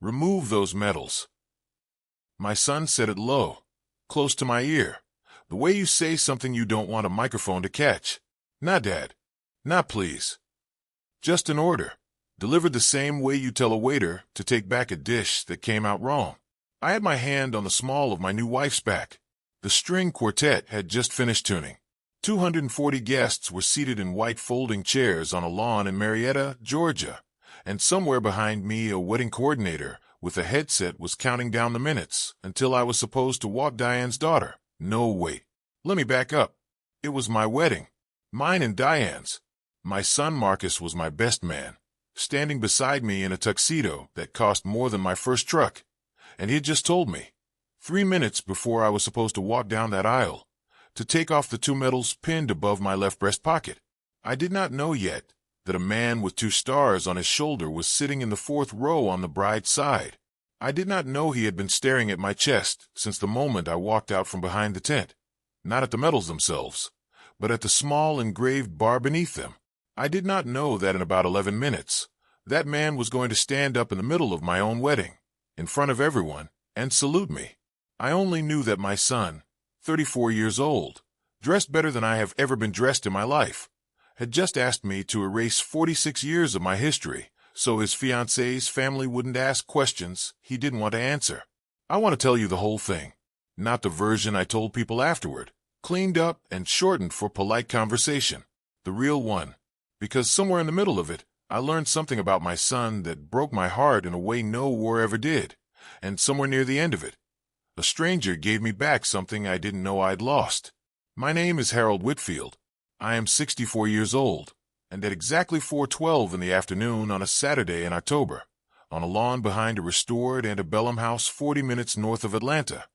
Remove those medals." My son said it low, close to my ear, the way you say something you don't want a microphone to catch. "Nah, Dad. Nah, please. Just an order, delivered the same way you tell a waiter to take back a dish that came out wrong." I had my hand on the small of my new wife's back. The string quartet had just finished tuning. 240 guests were seated in white folding chairs on a lawn in Marietta, Georgia, and somewhere behind me a wedding coordinator with a headset was counting down the minutes until I was supposed to walk Diane's daughter. No, wait. Let me back up. It was my wedding. Mine and Diane's. My son Marcus was my best man, standing beside me in a tuxedo that cost more than my first truck, and he had just told me, 3 minutes before I was supposed to walk down that aisle, to take off the 2 medals pinned above my left breast pocket. I did not know yet that a man with 2 stars on his shoulder was sitting in the 4th row on the bride's side. I did not know he had been staring at my chest since the moment I walked out from behind the tent, not at the medals themselves, but at the small engraved bar beneath them. I did not know that in about 11 minutes, that man was going to stand up in the middle of my own wedding, in front of everyone, and salute me. I only knew that my son, 34 years old, dressed better than I have ever been dressed in my life, had just asked me to erase 46 years of my history so his fiancée's family wouldn't ask questions he didn't want to answer. I want to tell you the whole thing, not the version I told people afterward, cleaned up and shortened for polite conversation, the real one, because somewhere in the middle of it, I learned something about my son that broke my heart in a way no war ever did, and somewhere near the end of it, a stranger gave me back something I didn't know I'd lost. My name is Harold Whitfield. I am 64 years old, and at exactly 4:12 in the afternoon on a Saturday in October, on a lawn behind a restored antebellum house 40 minutes north of Atlanta,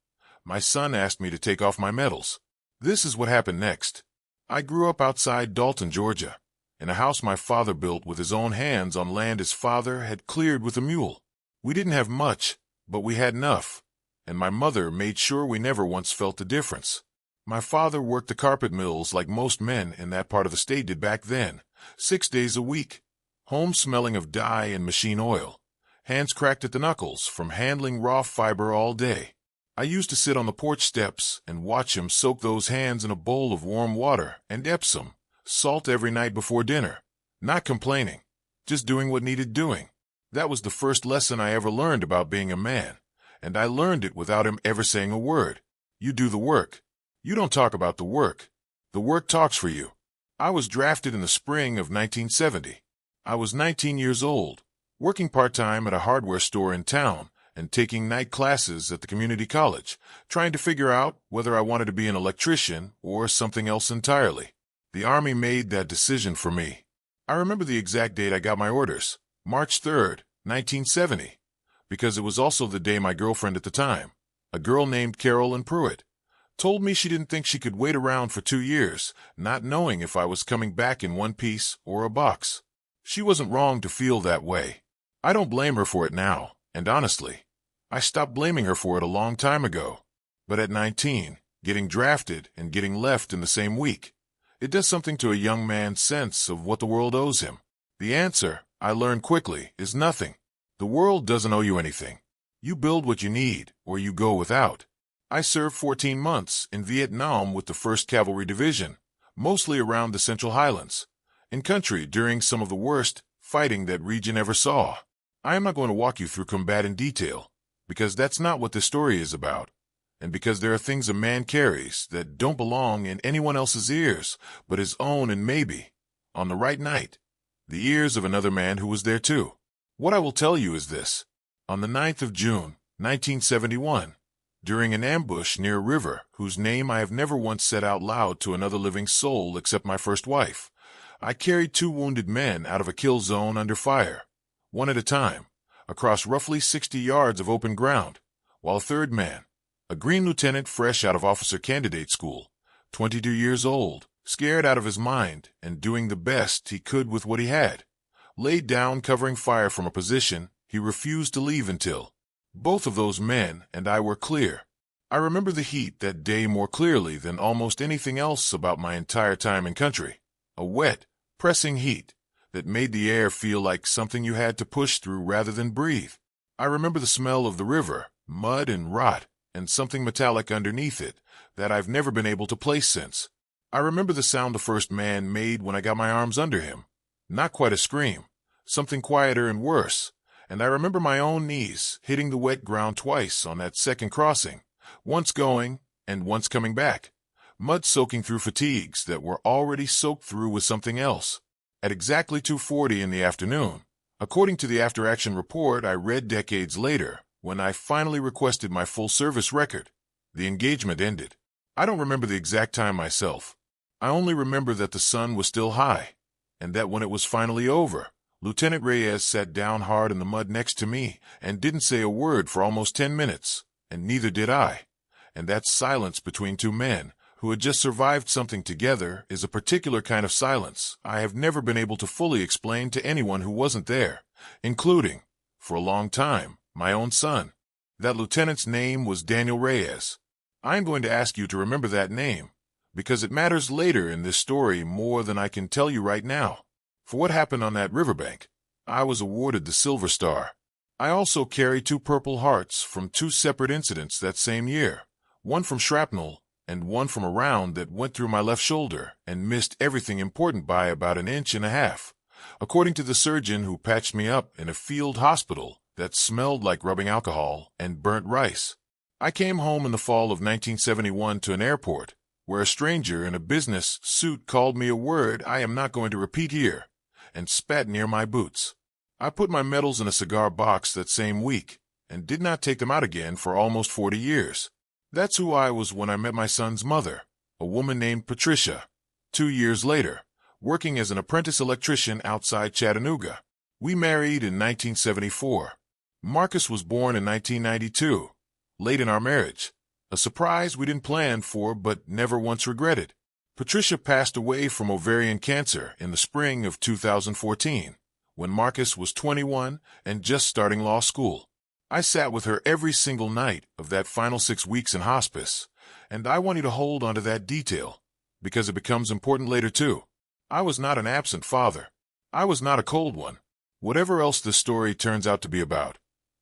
my son asked me to take off my medals. This is what happened next. I grew up outside Dalton, Georgia, in a house my father built with his own hands on land his father had cleared with a mule. We didn't have much, but we had enough, and my mother made sure we never once felt the difference. My father worked the carpet mills like most men in that part of the state did back then, 6 days a week, home smelling of dye and machine oil, hands cracked at the knuckles from handling raw fiber all day. I used to sit on the porch steps and watch him soak those hands in a bowl of warm water and Epsom salt every night before dinner, not complaining, just doing what needed doing. That was the first lesson I ever learned about being a man, and I learned it without him ever saying a word. You do the work. You don't talk about the work. The work talks for you. I was drafted in the spring of 1970. I was 19 years old, working part-time at a hardware store in town and taking night classes at the community college, trying to figure out whether I wanted to be an electrician or something else entirely. The Army made that decision for me. I remember the exact date I got my orders, March 3rd, 1970, because it was also the day my girlfriend at the time, a girl named Carolyn Pruitt, told me she didn't think she could wait around for 2 years, not knowing if I was coming back in one piece or a box. She wasn't wrong to feel that way. I don't blame her for it now, and honestly, I stopped blaming her for it a long time ago. But at 19, getting drafted and getting left in the same week, it does something to a young man's sense of what the world owes him. The answer, I learned quickly, is nothing. The world doesn't owe you anything. You build what you need, or you go without. I served 14 months in Vietnam with the 1st Cavalry Division, mostly around the Central Highlands, in country during some of the worst fighting that region ever saw. I am not going to walk you through combat in detail, because that's not what this story is about, and because there are things a man carries that don't belong in anyone else's ears but his own, and maybe, on the right night, the ears of another man who was there too. What I will tell you is this. On the 9th of June, 1971, during an ambush near a river whose name I have never once said out loud to another living soul except my first wife, I carried 2 wounded men out of a kill zone under fire, one at a time, across roughly 60 yards of open ground, while a third man, a green lieutenant fresh out of officer candidate school, 22 years old, scared out of his mind and doing the best he could with what he had, laid down covering fire from a position he refused to leave until both of those men and I were clear. I remember the heat that day more clearly than almost anything else about my entire time in country. A wet, pressing heat that made the air feel like something you had to push through rather than breathe. I remember the smell of the river, mud and rot, and something metallic underneath it that I've never been able to place since. I remember the sound the first man made when I got my arms under him. Not quite a scream, something quieter and worse. And I remember my own knees hitting the wet ground twice on that second crossing, once going and once coming back, mud soaking through fatigues that were already soaked through with something else. At exactly 2:40 in the afternoon, according to the after-action report I read decades later, when I finally requested my full service record, the engagement ended. I don't remember the exact time myself. I only remember that the sun was still high, and that when it was finally over, Lieutenant Reyes sat down hard in the mud next to me and didn't say a word for almost 10 minutes, and neither did I. And that silence between two men who had just survived something together is a particular kind of silence I have never been able to fully explain to anyone who wasn't there, including, for a long time, my own son. That lieutenant's name was Daniel Reyes. I'm going to ask you to remember that name, because it matters later in this story more than I can tell you right now. For what happened on that riverbank, I was awarded the Silver Star. I also carry 2 Purple Hearts from 2 separate incidents that same year, one from shrapnel and one from a round that went through my left shoulder and missed everything important by about 1.5 inches, according to the surgeon who patched me up in a field hospital that smelled like rubbing alcohol and burnt rice. I came home in the fall of 1971 to an airport where a stranger in a business suit called me a word I am not going to repeat here, and spat near my boots. I put my medals in a cigar box that same week, and did not take them out again for almost 40 years. That's who I was when I met my son's mother, a woman named Patricia, 2 years later, working as an apprentice electrician outside Chattanooga. We married in 1974. Marcus was born in 1992, late in our marriage, a surprise we didn't plan for but never once regretted. Patricia passed away from ovarian cancer in the spring of 2014, when Marcus was 21 and just starting law school. I sat with her every single night of that final 6 weeks in hospice, and I want you to hold on to that detail, because it becomes important later too. I was not an absent father. I was not a cold one. Whatever else this story turns out to be about,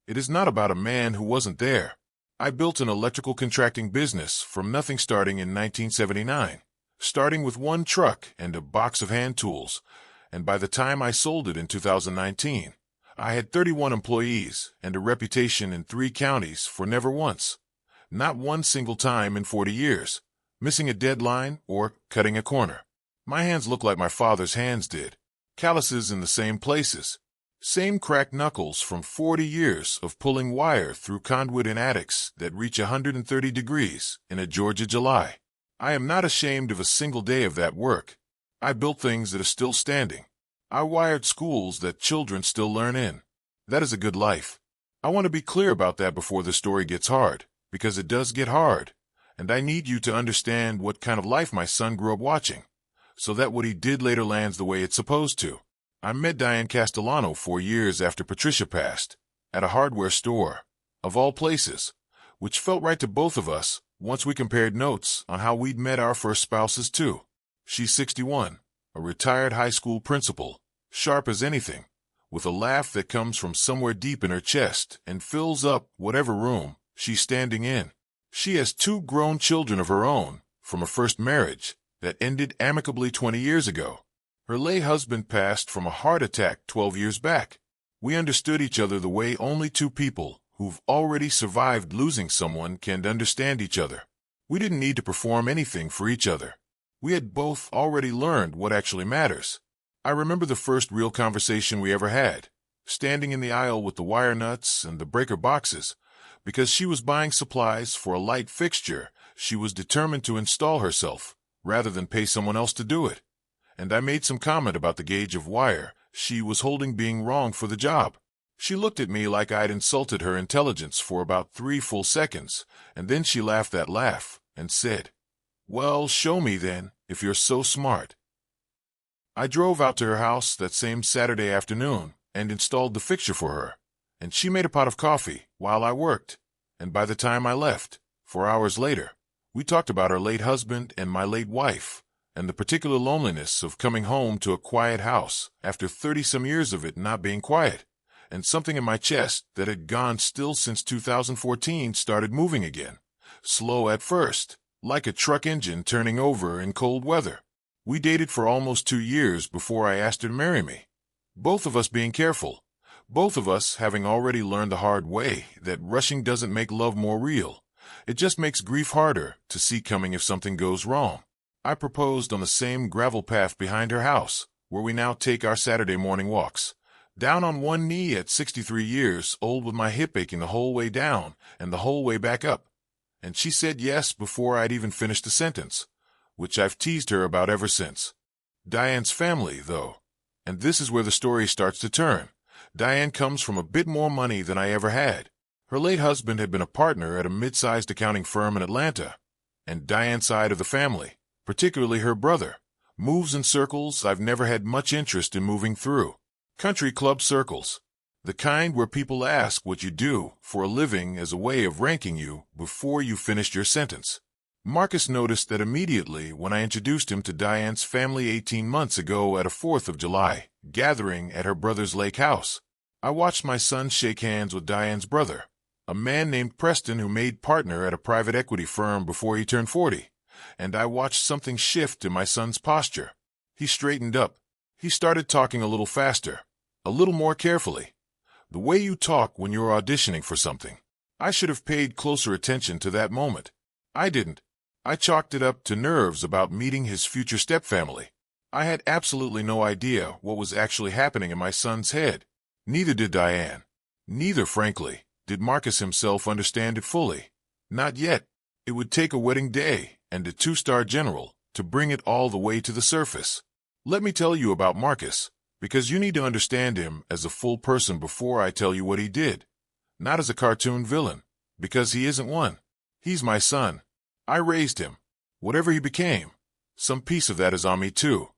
it is not about a man who wasn't there. I built an electrical contracting business from nothing starting in 1979. Starting with 1 truck and a box of hand tools, and by the time I sold it in 2019, I had 31 employees and a reputation in 3 counties for never once, not one single time in 40 years, missing a deadline or cutting a corner. My hands look like my father's hands did, calluses in the same places, same cracked knuckles from 40 years of pulling wire through conduit in attics that reach 130 degrees in a Georgia July. I am not ashamed of a single day of that work. I built things that are still standing. I wired schools that children still learn in. That is a good life. I want to be clear about that before the story gets hard, because it does get hard, and I need you to understand what kind of life my son grew up watching, so that what he did later lands the way it's supposed to. I met Diane Castellano 4 years after Patricia passed, at a hardware store, of all places, which felt right to both of us once we compared notes on how we'd met our first spouses too. She's 61, a retired high school principal, sharp as anything, with a laugh that comes from somewhere deep in her chest and fills up whatever room she's standing in. She has 2 grown children of her own from a first marriage that ended amicably 20 years ago. Her late husband passed from a heart attack 12 years back. We understood each other the way only 2 people who've already survived losing someone can understand each other. We didn't need to perform anything for each other. We had both already learned what actually matters. I remember the first real conversation we ever had, standing in the aisle with the wire nuts and the breaker boxes, because she was buying supplies for a light fixture she was determined to install herself, rather than pay someone else to do it. And I made some comment about the gauge of wire she was holding being wrong for the job. She looked at me like I'd insulted her intelligence for about 3 full seconds, and then she laughed that laugh and said, "Well, show me then, if you're so smart." I drove out to her house that same Saturday afternoon and installed the fixture for her, and she made a pot of coffee while I worked, and by the time I left, 4 hours later, we talked about her late husband and my late wife, and the particular loneliness of coming home to a quiet house after 30-some years of it not being quiet, and something in my chest that had gone still since 2014 started moving again. Slow at first, like a truck engine turning over in cold weather. We dated for almost 2 years before I asked her to marry me. Both of us being careful. Both of us having already learned the hard way that rushing doesn't make love more real. It just makes grief harder to see coming if something goes wrong. I proposed on the same gravel path behind her house, where we now take our Saturday morning walks. Down on one knee at 63 years old with my hip aching the whole way down and the whole way back up. And she said yes before I'd even finished the sentence, which I've teased her about ever since. Diane's family, though, and this is where the story starts to turn. Diane comes from a bit more money than I ever had. Her late husband had been a partner at a mid-sized accounting firm in Atlanta, and Diane's side of the family, particularly her brother, moves in circles I've never had much interest in moving through. Country club circles. The kind where people ask what you do for a living as a way of ranking you before you finished your sentence. Marcus noticed that immediately when I introduced him to Diane's family 18 months ago at a 4th of July gathering at her brother's lake house. I watched my son shake hands with Diane's brother, a man named Preston who made partner at a private equity firm before he turned 40, and I watched something shift in my son's posture. He straightened up. He started talking a little faster, a little more carefully. The way you talk when you're auditioning for something. I should have paid closer attention to that moment. I didn't. I chalked it up to nerves about meeting his future stepfamily. I had absolutely no idea what was actually happening in my son's head. Neither did Diane. Neither, frankly, did Marcus himself understand it fully. Not yet. It would take a wedding day and a 2-star general to bring it all the way to the surface. Let me tell you about Marcus, because you need to understand him as a full person before I tell you what he did. Not as a cartoon villain, because he isn't one. He's my son. I raised him. Whatever he became, some piece of that is on me too.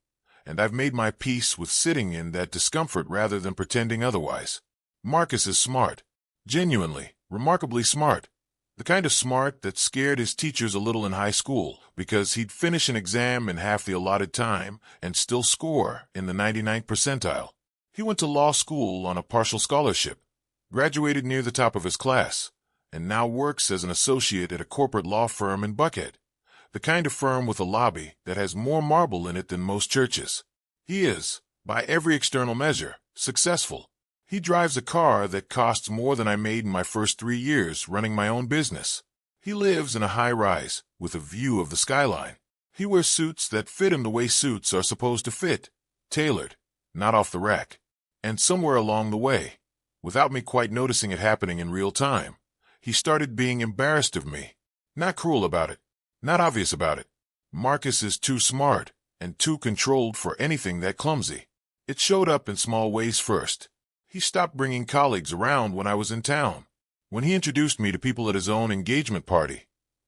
And I've made my peace with sitting in that discomfort rather than pretending otherwise. Marcus is smart. Genuinely, remarkably smart. The kind of smart that scared his teachers a little in high school because he'd finish an exam in half the allotted time and still score in the 99th percentile. He went to law school on a partial scholarship, graduated near the top of his class, and now works as an associate at a corporate law firm in Buckhead, the kind of firm with a lobby that has more marble in it than most churches. He is, by every external measure, successful. He drives a car that costs more than I made in my first 3 years running my own business. He lives in a high-rise with a view of the skyline. He wears suits that fit him the way suits are supposed to fit, tailored, not off the rack. And somewhere along the way, without me quite noticing it happening in real time, he started being embarrassed of me. Not cruel about it, not obvious about it. Marcus is too smart and too controlled for anything that clumsy. It showed up in small ways first. He stopped bringing colleagues around when I was in town. When he introduced me to people at his own engagement party,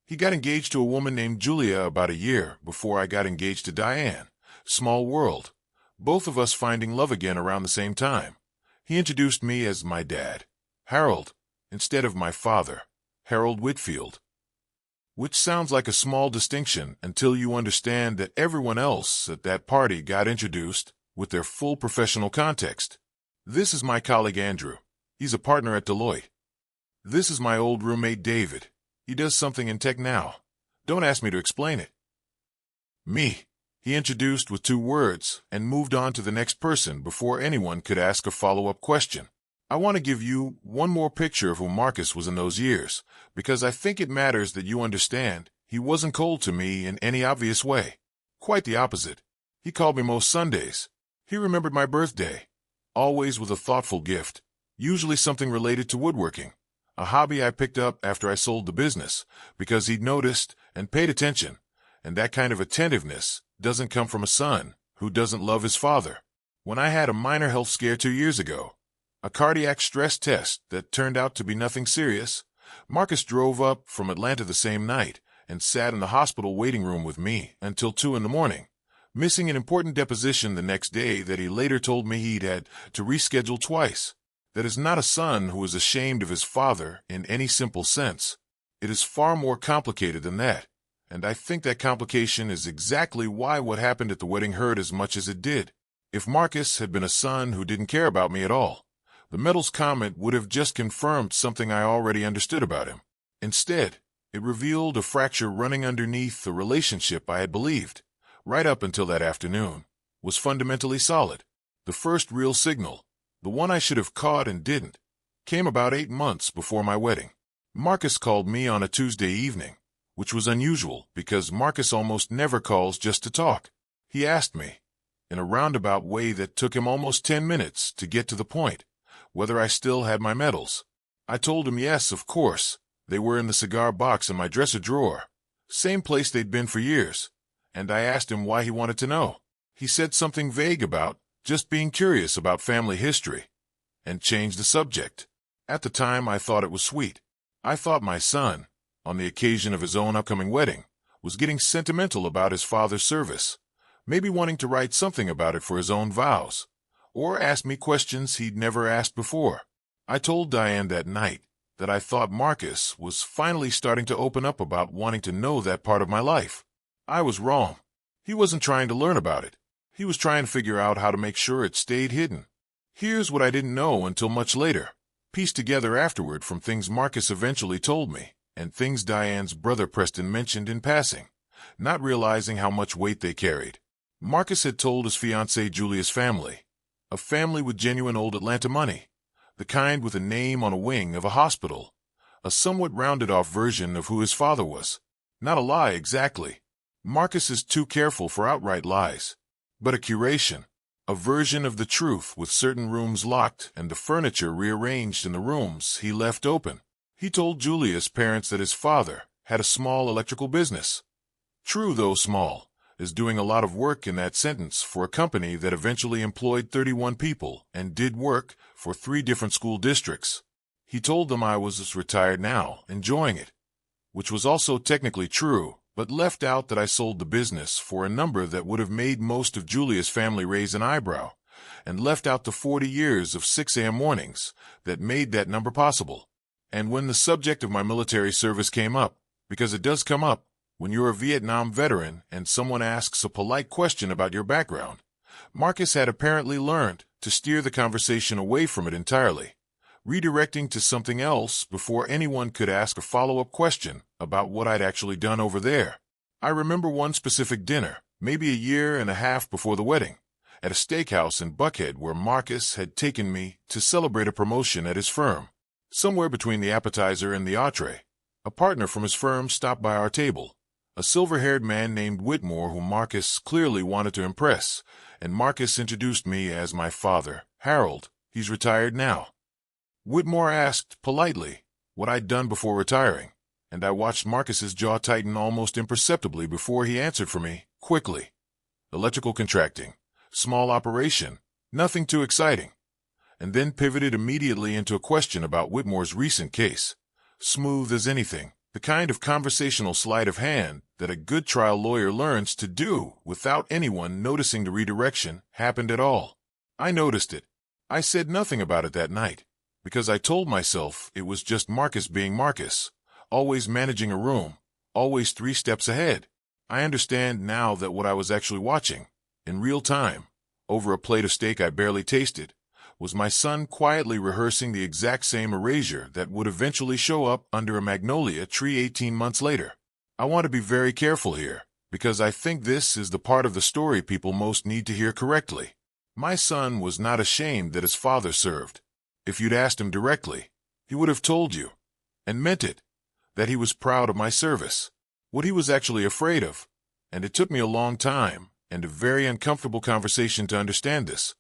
he got engaged to a woman named Julia about a year before I got engaged to Diane. Small world. Both of us finding love again around the same time. He introduced me as my dad, Harold, instead of my father, Harold Whitfield. Which sounds like a small distinction until you understand that everyone else at that party got introduced with their full professional context. This is my colleague Andrew. He's a partner at Deloitte. This is my old roommate David. He does something in tech now. Don't ask me to explain it. Me. He introduced with 2 words and moved on to the next person before anyone could ask a follow-up question. I want to give you one more picture of who Marcus was in those years, because I think it matters that you understand he wasn't cold to me in any obvious way. Quite the opposite. He called me most Sundays. He remembered my birthday, always with a thoughtful gift, usually something related to woodworking, a hobby I picked up after I sold the business, because he'd noticed and paid attention, and that kind of attentiveness doesn't come from a son who doesn't love his father. When I had a minor health scare 2 years ago, a cardiac stress test that turned out to be nothing serious, Marcus drove up from Atlanta the same night and sat in the hospital waiting room with me until 2 in the morning, missing an important deposition the next day that he later told me he'd had to reschedule twice. That is not a son who is ashamed of his father in any simple sense. It is far more complicated than that, and I think that complication is exactly why what happened at the wedding hurt as much as it did. If Marcus had been a son who didn't care about me at all, The medals comment would have just confirmed something I already understood about him. Instead, it revealed a fracture running underneath a relationship I had believed, right up until that afternoon, was fundamentally solid. The first real signal, the one I should have caught and didn't, came about 8 months before my wedding. Marcus called me on a Tuesday evening, which was unusual because Marcus almost never calls just to talk. He asked me, in a roundabout way that took him almost 10 minutes to get to the point, whether I still had my medals. I told him yes, of course. They were in the cigar box in my dresser drawer, same place they'd been for years, and I asked him why he wanted to know. He said something vague about just being curious about family history, and changed the subject. At the time, I thought it was sweet. I thought my son, on the occasion of his own upcoming wedding, was getting sentimental about his father's service, maybe wanting to write something about it for his own vows, or ask me questions he'd never asked before. I told Diane that night that I thought Marcus was finally starting to open up about wanting to know that part of my life. I was wrong. He wasn't trying to learn about it. He was trying to figure out how to make sure it stayed hidden. Here's what I didn't know until much later, pieced together afterward from things Marcus eventually told me, and things Diane's brother Preston mentioned in passing, not realizing how much weight they carried. Marcus had told his fiancée Julia's family, a family with genuine old Atlanta money, the kind with a name on a wing of a hospital, a somewhat rounded-off version of who his father was. Not a lie exactly. Marcus is too careful for outright lies, but a curation, a version of the truth with certain rooms locked and the furniture rearranged in the rooms he left open. He told Julia's parents that his father had a small electrical business. True, though small, is doing a lot of work in that sentence for a company that eventually employed 31 people and did work for 3 different school districts. He told them I was retired now, enjoying it, which was also technically true, but left out that I sold the business for a number that would have made most of Julia's family raise an eyebrow, and left out the 40 years of 6 a.m. mornings that made that number possible. And when the subject of my military service came up, because it does come up, when you're a Vietnam veteran and someone asks a polite question about your background, Marcus had apparently learned to steer the conversation away from it entirely, redirecting to something else before anyone could ask a follow-up question about what I'd actually done over there. I remember one specific dinner, maybe a year and a half before the wedding, at a steakhouse in Buckhead where Marcus had taken me to celebrate a promotion at his firm. Somewhere between the appetizer and the entree, a partner from his firm stopped by our table, a silver-haired man named Whitmore whom Marcus clearly wanted to impress, and Marcus introduced me as my father, Harold. He's retired now. Whitmore asked, politely, what I'd done before retiring, and I watched Marcus's jaw tighten almost imperceptibly before he answered for me, quickly. Electrical contracting. Small operation. Nothing too exciting. And then pivoted immediately into a question about Whitmore's recent case. Smooth as anything. The kind of conversational sleight of hand that a good trial lawyer learns to do without anyone noticing the redirection happened at all. I noticed it. I said nothing about it that night, because I told myself it was just Marcus being Marcus, always managing a room, always 3 steps ahead. I understand now that what I was actually watching, in real time, over a plate of steak I barely tasted, was my son quietly rehearsing the exact same erasure that would eventually show up under a magnolia tree 18 months later. I want to be very careful here, because I think this is the part of the story people most need to hear correctly. My son was not ashamed that his father served. If you'd asked him directly, he would have told you, and meant it, that he was proud of my service. What he was actually afraid of, and it took me a long time and a very uncomfortable conversation to understand this,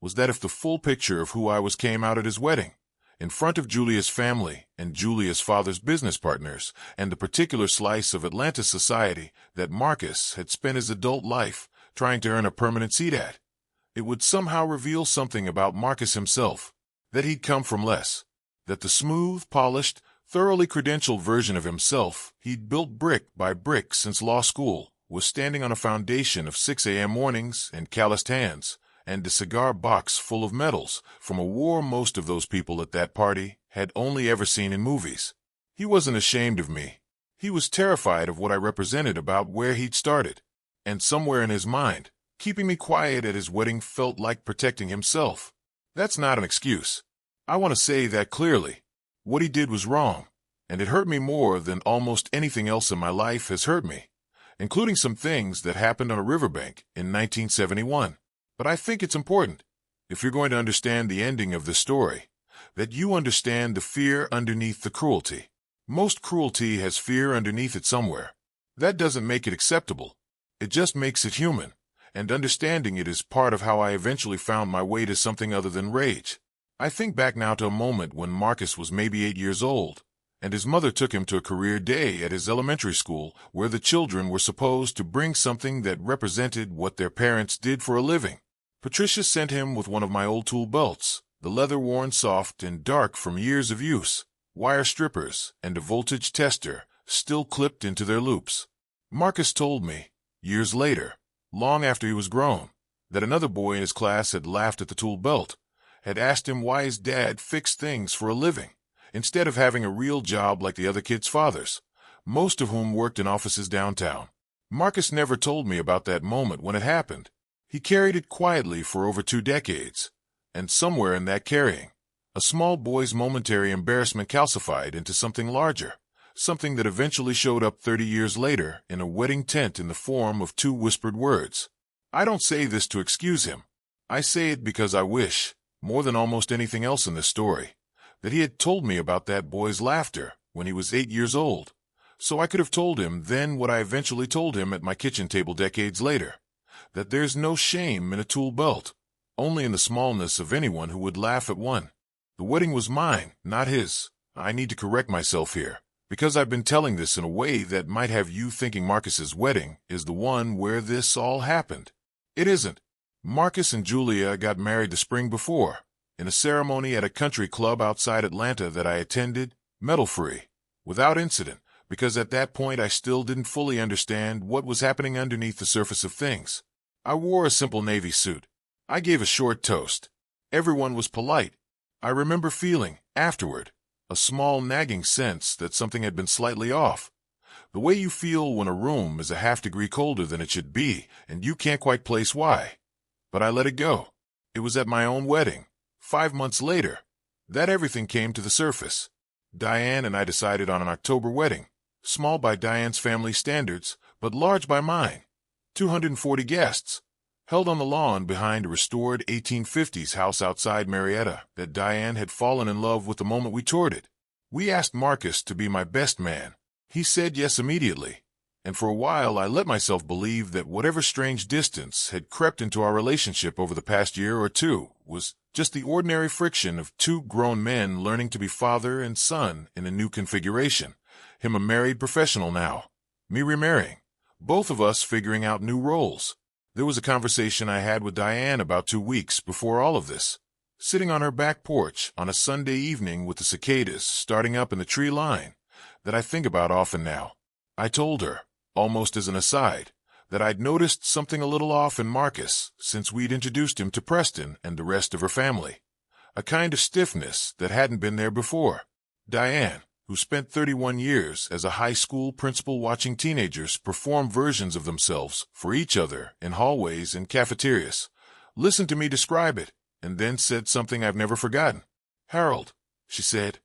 was that if the full picture of who I was came out at his wedding, in front of Julia's family and Julia's father's business partners and the particular slice of Atlanta society that Marcus had spent his adult life trying to earn a permanent seat at, it would somehow reveal something about Marcus himself, that he'd come from less, that the smooth, polished, thoroughly credentialed version of himself he'd built brick by brick since law school was standing on a foundation of 6 a.m. mornings and calloused hands, and a cigar box full of medals from a war most of those people at that party had only ever seen in movies. He wasn't ashamed of me. He was terrified of what I represented about where he'd started. And somewhere in his mind, keeping me quiet at his wedding felt like protecting himself. That's not an excuse. I want to say that clearly. What he did was wrong, and it hurt me more than almost anything else in my life has hurt me, including some things that happened on a riverbank in 1971. But I think it's important, if you're going to understand the ending of this story, that you understand the fear underneath the cruelty. Most cruelty has fear underneath it somewhere. That doesn't make it acceptable. It just makes it human, and understanding it is part of how I eventually found my way to something other than rage. I think back now to a moment when Marcus was maybe 8 years old, and his mother took him to a career day at his elementary school where the children were supposed to bring something that represented what their parents did for a living. Patricia sent him with one of my old tool belts, the leather worn soft and dark from years of use, wire strippers, and a voltage tester still clipped into their loops. Marcus told me, years later, long after he was grown, that another boy in his class had laughed at the tool belt, had asked him why his dad fixed things for a living, instead of having a real job like the other kids' fathers, most of whom worked in offices downtown. Marcus never told me about that moment when it happened. He carried it quietly for over 2 decades, and somewhere in that carrying, a small boy's momentary embarrassment calcified into something larger, something that eventually showed up 30 years later in a wedding tent in the form of 2 whispered words. I don't say this to excuse him. I say it because I wish, more than almost anything else in this story, that he had told me about that boy's laughter when he was 8 years old, so I could have told him then what I eventually told him at my kitchen table decades later, that there's no shame in a tool belt, only in the smallness of anyone who would laugh at one. The wedding was mine, not his. I need to correct myself here, because I've been telling this in a way that might have you thinking Marcus's wedding is the one where this all happened. It isn't. Marcus and Julia got married the spring before, in a ceremony at a country club outside Atlanta that I attended, medal-free, without incident, because at that point I still didn't fully understand what was happening underneath the surface of things. I wore a simple navy suit. I gave a short toast. Everyone was polite. I remember feeling, afterward, a small nagging sense that something had been slightly off. The way you feel when a room is a half-degree colder than it should be, and you can't quite place why. But I let it go. It was at my own wedding, 5 months later, that everything came to the surface. Diane and I decided on an October wedding, small by Diane's family standards, but large by mine. 240 guests, held on the lawn behind a restored 1850s house outside Marietta that Diane had fallen in love with the moment we toured it. We asked Marcus to be my best man. He said yes immediately, and for a while I let myself believe that whatever strange distance had crept into our relationship over the past year or two was just the ordinary friction of 2 grown men learning to be father and son in a new configuration. Him a married professional now, me remarrying, both of us figuring out new roles. There was a conversation I had with Diane about 2 weeks before all of this, sitting on her back porch on a Sunday evening with the cicadas starting up in the tree line, that I think about often now. I told her, almost as an aside, that I'd noticed something a little off in Marcus since we'd introduced him to Preston and the rest of her family. A kind of stiffness that hadn't been there before. Diane, who spent 31 years as a high school principal watching teenagers perform versions of themselves for each other in hallways and cafeterias, listened to me describe it, and then said something I've never forgotten. "Harold," she said,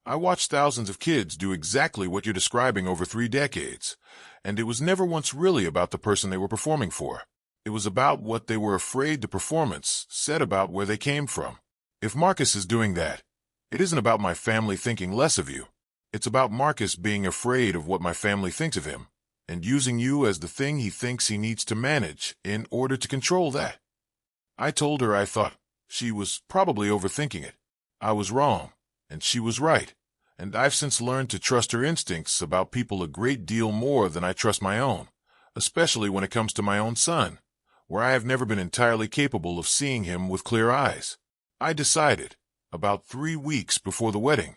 "I watched thousands of kids do exactly what you're describing over 3 decades, and it was never once really about the person they were performing for. It was about what they were afraid the performance said about where they came from. If Marcus is doing that, it isn't about my family thinking less of you. It's about Marcus being afraid of what my family thinks of him, and using you as the thing he thinks he needs to manage in order to control that." I told her I thought she was probably overthinking it. I was wrong, and she was right, and I've since learned to trust her instincts about people a great deal more than I trust my own, especially when it comes to my own son, where I have never been entirely capable of seeing him with clear eyes. I decided, about 3 weeks before the wedding,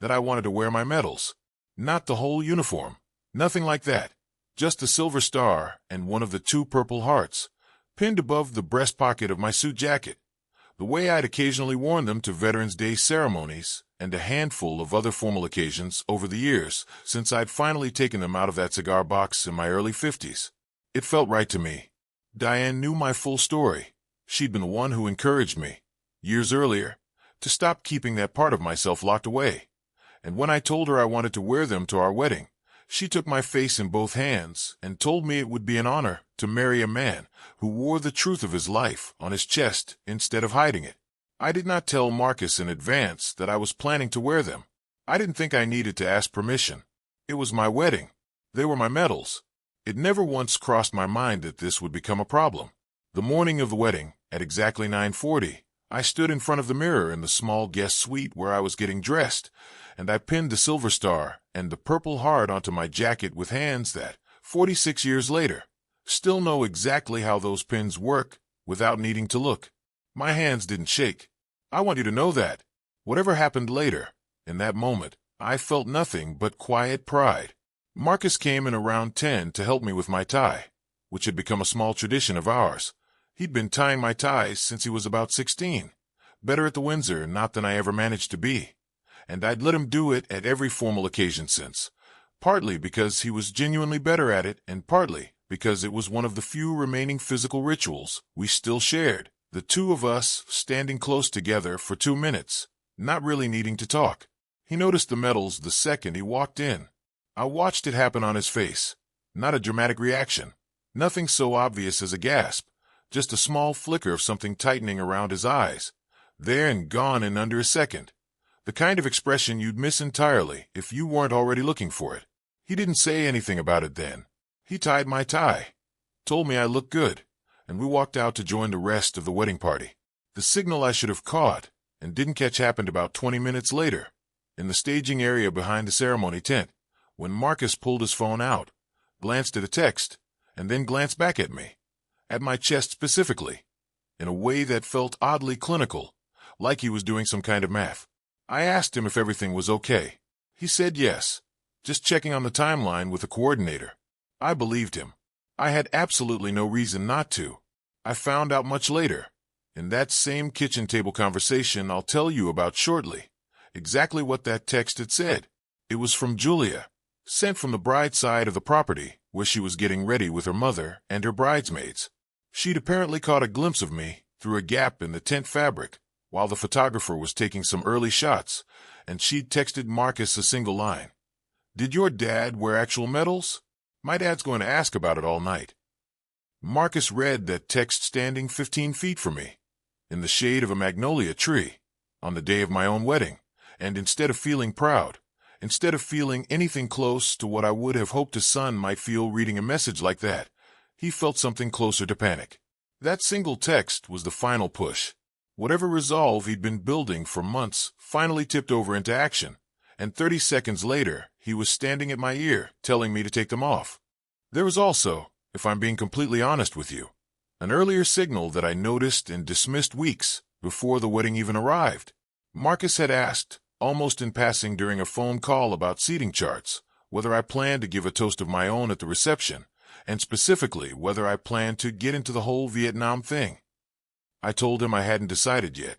that I wanted to wear my medals. Not the whole uniform, nothing like that, just the silver star and one of the 2 purple hearts, pinned above the breast pocket of my suit jacket, the way I'd occasionally worn them to Veterans Day ceremonies and a handful of other formal occasions over the years since I'd finally taken them out of that cigar box in my early 50s. It felt right to me. Diane knew my full story. She'd been the one who encouraged me, years earlier, to stop keeping that part of myself locked away. And when I told her I wanted to wear them to our wedding, she took my face in both hands and told me it would be an honor to marry a man who wore the truth of his life on his chest instead of hiding it. I did not tell Marcus in advance that I was planning to wear them. I didn't think I needed to ask permission. It was my wedding. They were my medals. It never once crossed my mind that this would become a problem. The morning of the wedding, at exactly 9:40, I stood in front of the mirror in the small guest suite where I was getting dressed, and I pinned the silver star and the purple heart onto my jacket with hands that, 46 years later, still know exactly how those pins work without needing to look. My hands didn't shake. I want you to know that. Whatever happened later, in that moment, I felt nothing but quiet pride. Marcus came in around 10 to help me with my tie, which had become a small tradition of ours. He'd been tying my ties since he was about 16, better at the Windsor not than I ever managed to be, and I'd let him do it at every formal occasion since, partly because he was genuinely better at it and partly because it was one of the few remaining physical rituals we still shared, the two of us standing close together for 2 minutes, not really needing to talk. He noticed the medals the second he walked in. I watched it happen on his face. Not a dramatic reaction, nothing so obvious as a gasp, just a small flicker of something tightening around his eyes, there and gone in under a second. The kind of expression you'd miss entirely if you weren't already looking for it. He didn't say anything about it then. He tied my tie, told me I looked good, and we walked out to join the rest of the wedding party. The signal I should have caught and didn't catch happened about 20 minutes later, in the staging area behind the ceremony tent, when Marcus pulled his phone out, glanced at a text, and then glanced back at me, at my chest specifically, in a way that felt oddly clinical, like he was doing some kind of math. I asked him if everything was okay. He said yes, just checking on the timeline with the coordinator. I believed him. I had absolutely no reason not to. I found out much later, in that same kitchen table conversation I'll tell you about shortly, exactly what that text had said. It was from Julia, sent from the bride's side of the property, where she was getting ready with her mother and her bridesmaids. She'd apparently caught a glimpse of me through a gap in the tent fabric while the photographer was taking some early shots, and she'd texted Marcus a single line. "Did your dad wear actual medals? My dad's going to ask about it all night." Marcus read that text standing 15 feet from me, in the shade of a magnolia tree, on the day of my own wedding, and instead of feeling proud, instead of feeling anything close to what I would have hoped a son might feel reading a message like that, he felt something closer to panic. That single text was the final push. Whatever resolve he'd been building for months finally tipped over into action, and 30 seconds later, he was standing at my ear, telling me to take them off. There was also, if I'm being completely honest with you, an earlier signal that I noticed and dismissed weeks before the wedding even arrived. Marcus had asked, almost in passing during a phone call about seating charts, whether I planned to give a toast of my own at the reception, and specifically whether I planned to get into the whole Vietnam thing. I told him I hadn't decided yet,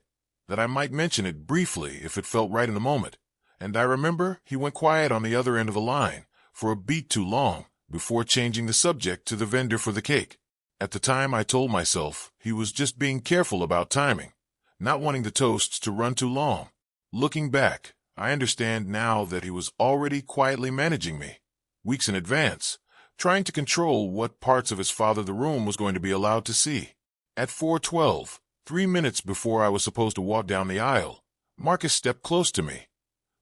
that I might mention it briefly if it felt right in the moment, and I remember he went quiet on the other end of the line for a beat too long before changing the subject to the vendor for the cake. At the time I told myself he was just being careful about timing, not wanting the toasts to run too long. Looking back, I understand now that he was already quietly managing me, weeks in advance, trying to control what parts of his father the room was going to be allowed to see. At 4:12, 3 minutes before I was supposed to walk down the aisle, Marcus stepped close to me,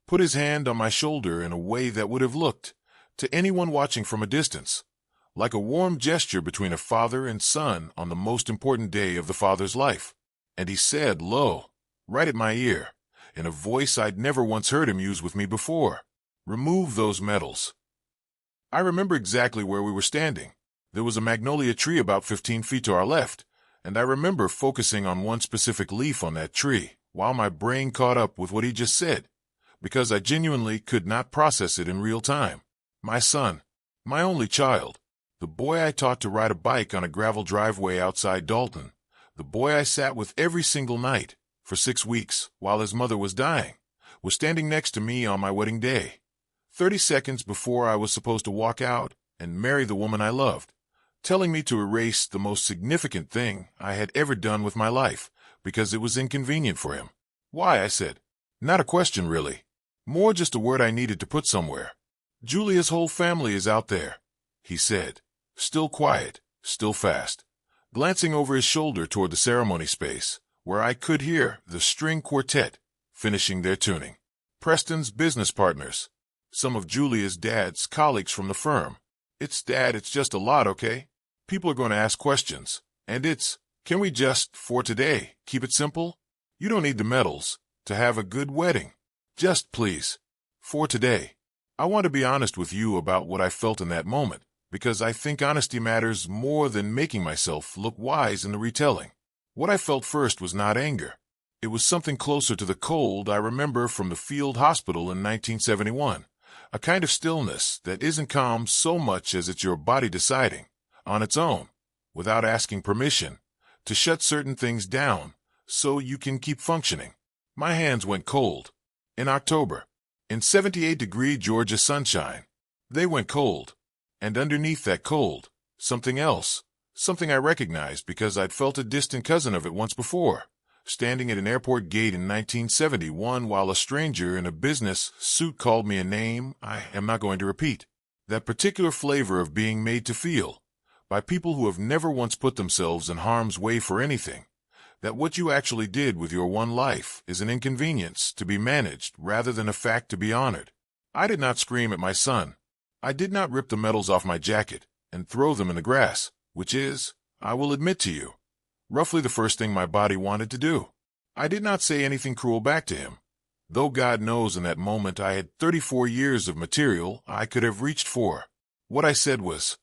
put his hand on my shoulder in a way that would have looked, to anyone watching from a distance, like a warm gesture between a father and son on the most important day of the father's life. And he said low, right at my ear, in a voice I'd never once heard him use with me before, "Remove those medals." I remember exactly where we were standing. There was a magnolia tree about 15 feet to our left, and I remember focusing on one specific leaf on that tree while my brain caught up with what he just said, because I genuinely could not process it in real time. My son, my only child, the boy I taught to ride a bike on a gravel driveway outside Dalton, the boy I sat with every single night for 6 weeks while his mother was dying, was standing next to me on my wedding day, 30 seconds before I was supposed to walk out and marry the woman I loved, telling me to erase the most significant thing I had ever done with my life because it was inconvenient for him. Why, I said. Not a question, really. More just a word I needed to put somewhere. Julia's whole family is out there, he said, still quiet, still fast, glancing over his shoulder toward the ceremony space, where I could hear the string quartet finishing their tuning. Preston's business partners, some of Julia's dad's colleagues from the firm. Dad, it's just a lot, okay? People are going to ask questions, and can we just, for today, keep it simple? You don't need the medals to have a good wedding. Just please, for today. I want to be honest with you about what I felt in that moment, because I think honesty matters more than making myself look wise in the retelling. What I felt first was not anger. It was something closer to the cold I remember from the field hospital in 1971, a kind of stillness that isn't calm so much as it's your body deciding, on its own, without asking permission, to shut certain things down so you can keep functioning. My hands went cold. In October, in 78-degree Georgia sunshine, they went cold. And underneath that cold, something else, something I recognized because I'd felt a distant cousin of it once before, standing at an airport gate in 1971 while a stranger in a business suit called me a name I am not going to repeat. That particular flavor of being made to feel, by people who have never once put themselves in harm's way for anything, that what you actually did with your one life is an inconvenience to be managed rather than a fact to be honored. I did not scream at my son. I did not rip the medals off my jacket and throw them in the grass, which is, I will admit to you, roughly the first thing my body wanted to do. I did not say anything cruel back to him, though God knows in that moment I had 34 years of material I could have reached for. What I said was,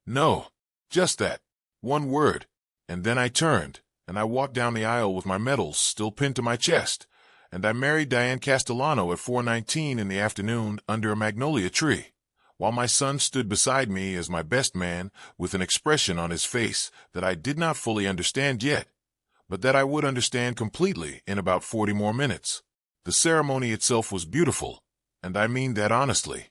no, just that, one word, and then I turned, and I walked down the aisle with my medals still pinned to my chest, and I married Diane Castellano at 4:19 in the afternoon under a magnolia tree, while my son stood beside me as my best man with an expression on his face that I did not fully understand yet, but that I would understand completely in about 40 more minutes. The ceremony itself was beautiful, and I mean that honestly,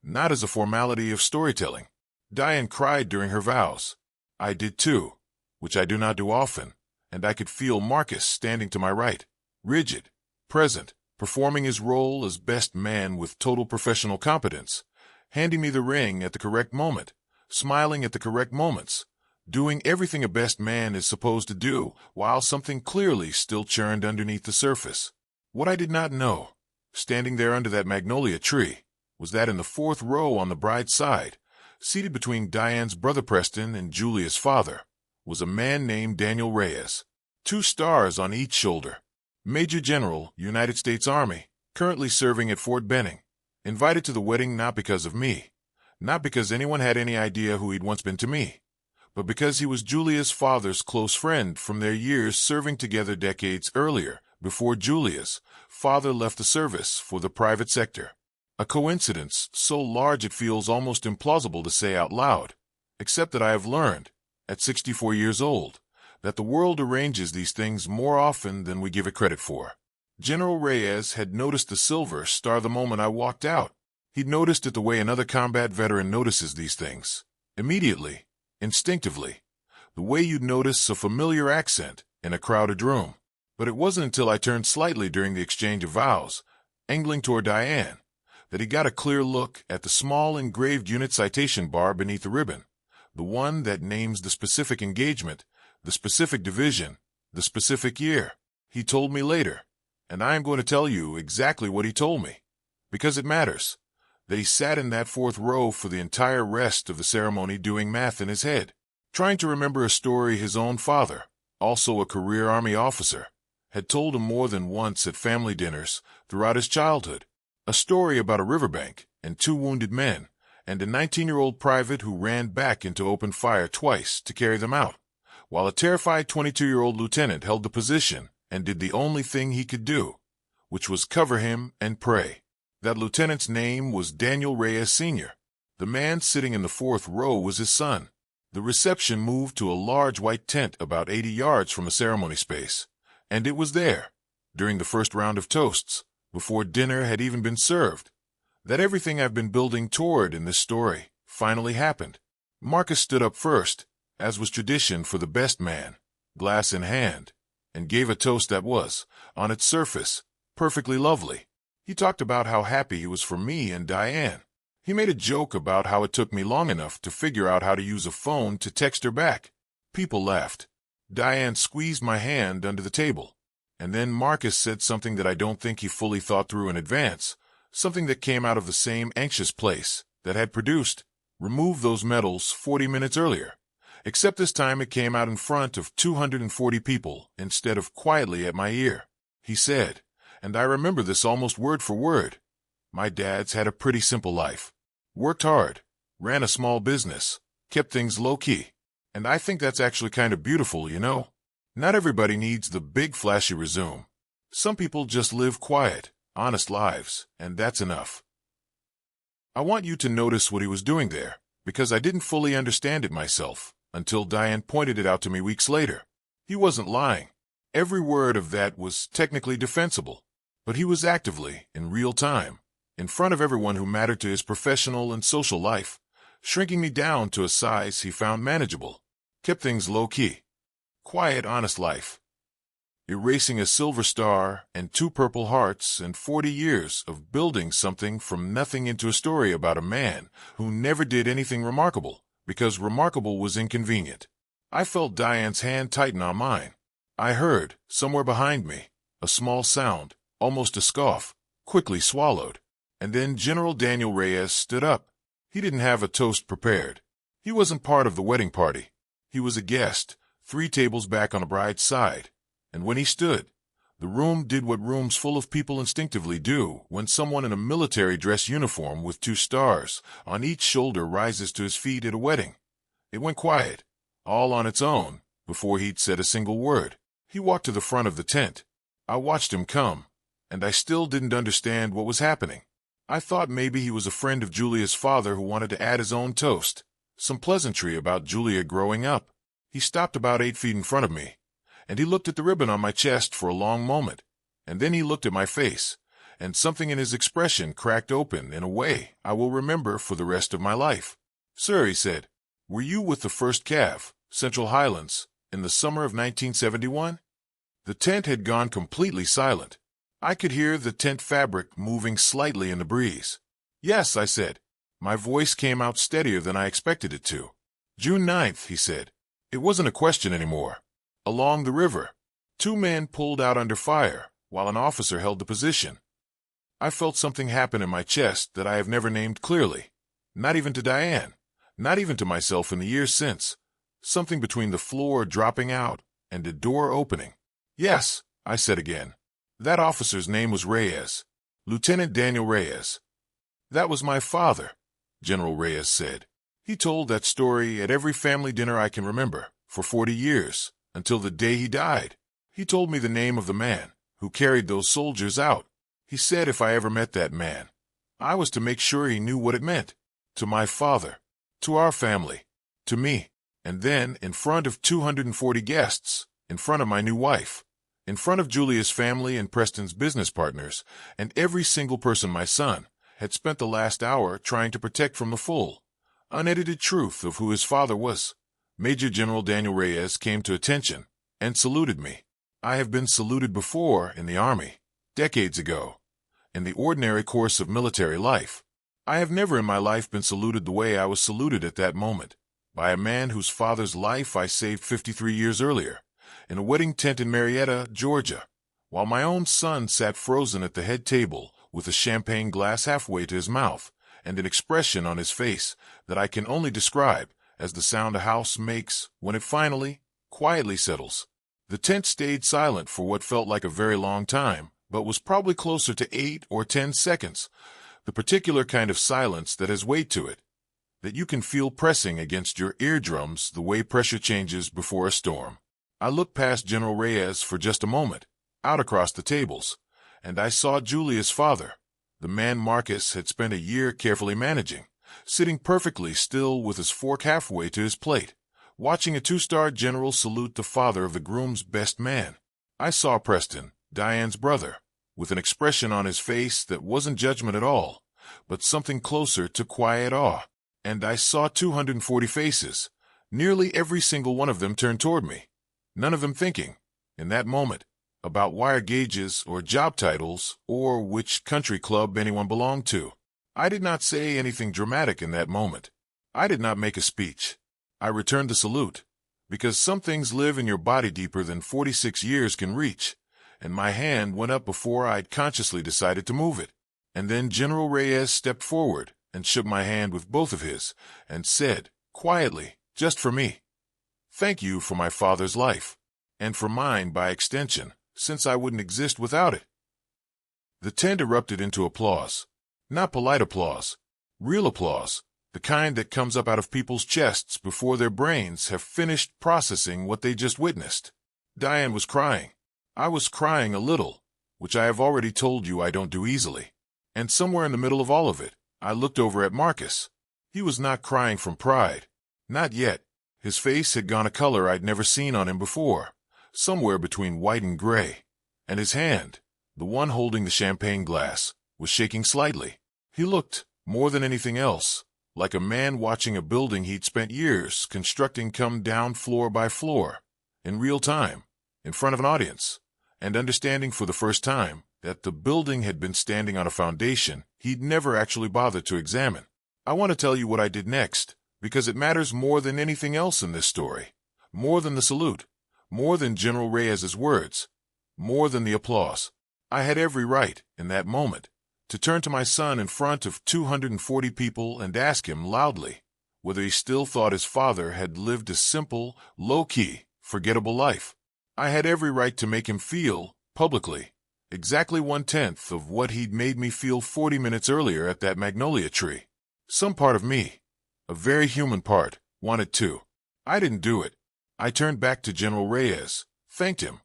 not as a formality of storytelling. Diane cried during her vows. I did too, which I do not do often, and I could feel Marcus standing to my right, rigid, present, performing his role as best man with total professional competence, handing me the ring at the correct moment, smiling at the correct moments, doing everything a best man is supposed to do while something clearly still churned underneath the surface. What I did not know, standing there under that magnolia tree, was that in the fourth row on the bride's side, seated between Diane's brother Preston and Julia's father, was a man named Daniel Reyes, 2 stars on each shoulder, Major General, United States Army, currently serving at Fort Benning, invited to the wedding not because of me, not because anyone had any idea who he'd once been to me, but because he was Julia's father's close friend from their years serving together decades earlier, before Julia's father left the service for the private sector. A coincidence so large it feels almost implausible to say out loud, except that I have learned, at 64 years old, that the world arranges these things more often than we give it credit for. General Reyes had noticed the silver star the moment I walked out. He'd noticed it the way another combat veteran notices these things, immediately, instinctively, the way you'd notice a familiar accent in a crowded room. But it wasn't until I turned slightly during the exchange of vows, angling toward Diane, that he got a clear look at the small engraved unit citation bar beneath the ribbon, the one that names the specific engagement, the specific division, the specific year. He told me later, and I am going to tell you exactly what he told me, because it matters, that he sat in that fourth row for the entire rest of the ceremony doing math in his head, trying to remember a story his own father, also a career Army officer, had told him more than once at family dinners throughout his childhood. A story about a riverbank and 2 wounded men, and a 19-year-old private who ran back into open fire twice to carry them out, while a terrified 22-year-old lieutenant held the position and did the only thing he could do, which was cover him and pray. That lieutenant's name was Daniel Reyes Sr. The man sitting in the fourth row was his son. The reception moved to a large white tent about 80 yards from the ceremony space, and it was there, during the first round of toasts, before dinner had even been served, that everything I've been building toward in this story finally happened. Marcus stood up first, as was tradition for the best man, glass in hand, and gave a toast that was, on its surface, perfectly lovely. He talked about how happy he was for me and Diane. He made a joke about how it took me long enough to figure out how to use a phone to text her back. People laughed. Diane squeezed my hand under the table. And then Marcus said something that I don't think he fully thought through in advance, something that came out of the same anxious place that had produced, remove those medals 40 minutes earlier. Except this time it came out in front of 240 people instead of quietly at my ear. He said, and I remember this almost word for word, my dad's had a pretty simple life. Worked hard, ran a small business, kept things low-key. And I think that's actually kind of beautiful, you know? Not everybody needs the big flashy resume. Some people just live quiet, honest lives, and that's enough. I want you to notice what he was doing there, because I didn't fully understand it myself, until Diane pointed it out to me weeks later. He wasn't lying. Every word of that was technically defensible, but he was actively, in real time, in front of everyone who mattered to his professional and social life, shrinking me down to a size he found manageable. Kept things low-key. Quiet, honest life. Erasing a silver star and 2 Purple Hearts and 40 years of building something from nothing into a story about a man who never did anything remarkable, because remarkable was inconvenient. I felt Diane's hand tighten on mine. I heard, somewhere behind me, a small sound, almost a scoff, quickly swallowed. And then General Daniel Reyes stood up. He didn't have a toast prepared. He wasn't part of the wedding party. He was a guest, 3 tables back on the bride's side. And when he stood, the room did what rooms full of people instinctively do when someone in a military dress uniform with 2 stars on each shoulder rises to his feet at a wedding. It went quiet, all on its own, before he'd said a single word. He walked to the front of the tent. I watched him come, and I still didn't understand what was happening. I thought maybe he was a friend of Julia's father who wanted to add his own toast, some pleasantry about Julia growing up. He stopped about 8 feet in front of me, and he looked at the ribbon on my chest for a long moment, and then he looked at my face, and something in his expression cracked open in a way I will remember for the rest of my life. "Sir," he said, "were you with the 1st Cav, Central Highlands, in the summer of 1971? The tent had gone completely silent. I could hear the tent fabric moving slightly in the breeze. "Yes," I said. My voice came out steadier than I expected it to. "June 9th, he said. It wasn't a question anymore. Along the river. 2 men pulled out under fire, while an officer held the position. I felt something happen in my chest that I have never named clearly. Not even to Diane. Not even to myself in the years since. Something between the floor dropping out and a door opening. "Yes," I said again. "That officer's name was Reyes. Lieutenant Daniel Reyes." "That was my father," General Reyes said. "He told that story at every family dinner I can remember, for 40 years, until the day he died. He told me the name of the man who carried those soldiers out. He said if I ever met that man, I was to make sure he knew what it meant. To my father, to our family, to me. And then, in front of 240 guests, in front of my new wife, in front of Julia's family and Preston's business partners, and every single person my son had spent the last hour trying to protect from the full, unedited truth of who his father was, Major General Daniel Reyes came to attention and saluted me. I have been saluted before in the Army, decades ago, in the ordinary course of military life. I have never in my life been saluted the way I was saluted at that moment, by a man whose father's life I saved 53 years earlier, in a wedding tent in Marietta, Georgia, while my own son sat frozen at the head table with a champagne glass halfway to his mouth and an expression on his face that I can only describe as the sound a house makes when it finally, quietly settles. The tent stayed silent for what felt like a very long time, but was probably closer to 8 or 10 seconds, the particular kind of silence that has weight to it, that you can feel pressing against your eardrums the way pressure changes before a storm. I looked past General Reyes for just a moment, out across the tables, and I saw Julia's father, the man Marcus had spent a year carefully managing, sitting perfectly still with his fork halfway to his plate, watching a 2-star general salute the father of the groom's best man. I saw Preston, Diane's brother, with an expression on his face that wasn't judgment at all, but something closer to quiet awe. And I saw 240 faces, nearly every single one of them turned toward me, none of them thinking, in that moment, about wire gauges or job titles or which country club anyone belonged to. I did not say anything dramatic in that moment. I did not make a speech. I returned the salute, because some things live in your body deeper than 46 years can reach, and my hand went up before I'd consciously decided to move it. And then General Reyes stepped forward and shook my hand with both of his and said, quietly, just for me, "Thank you for my father's life, and for mine by extension, since I wouldn't exist without it." The tent erupted into applause. Not polite applause, real applause, the kind that comes up out of people's chests before their brains have finished processing what they just witnessed. Diane was crying. I was crying a little, which I have already told you I don't do easily. And somewhere in the middle of all of it, I looked over at Marcus. He was not crying from pride. Not yet. His face had gone a color I'd never seen on him before, somewhere between white and gray. And his hand, the one holding the champagne glass, was shaking slightly. He looked, more than anything else, like a man watching a building he'd spent years constructing come down floor by floor, in real time, in front of an audience, and understanding for the first time that the building had been standing on a foundation he'd never actually bothered to examine. I want to tell you what I did next, because it matters more than anything else in this story, more than the salute, more than General Reyes's words, more than the applause. I had every right, in that moment, to turn to my son in front of 240 people and ask him loudly whether he still thought his father had lived a simple, low-key, forgettable life. I had every right to make him feel, publicly, exactly 1/10 of what he'd made me feel 40 minutes earlier at that magnolia tree. Some part of me, a very human part, wanted to. I didn't do it. I turned back to General Reyes, thanked him,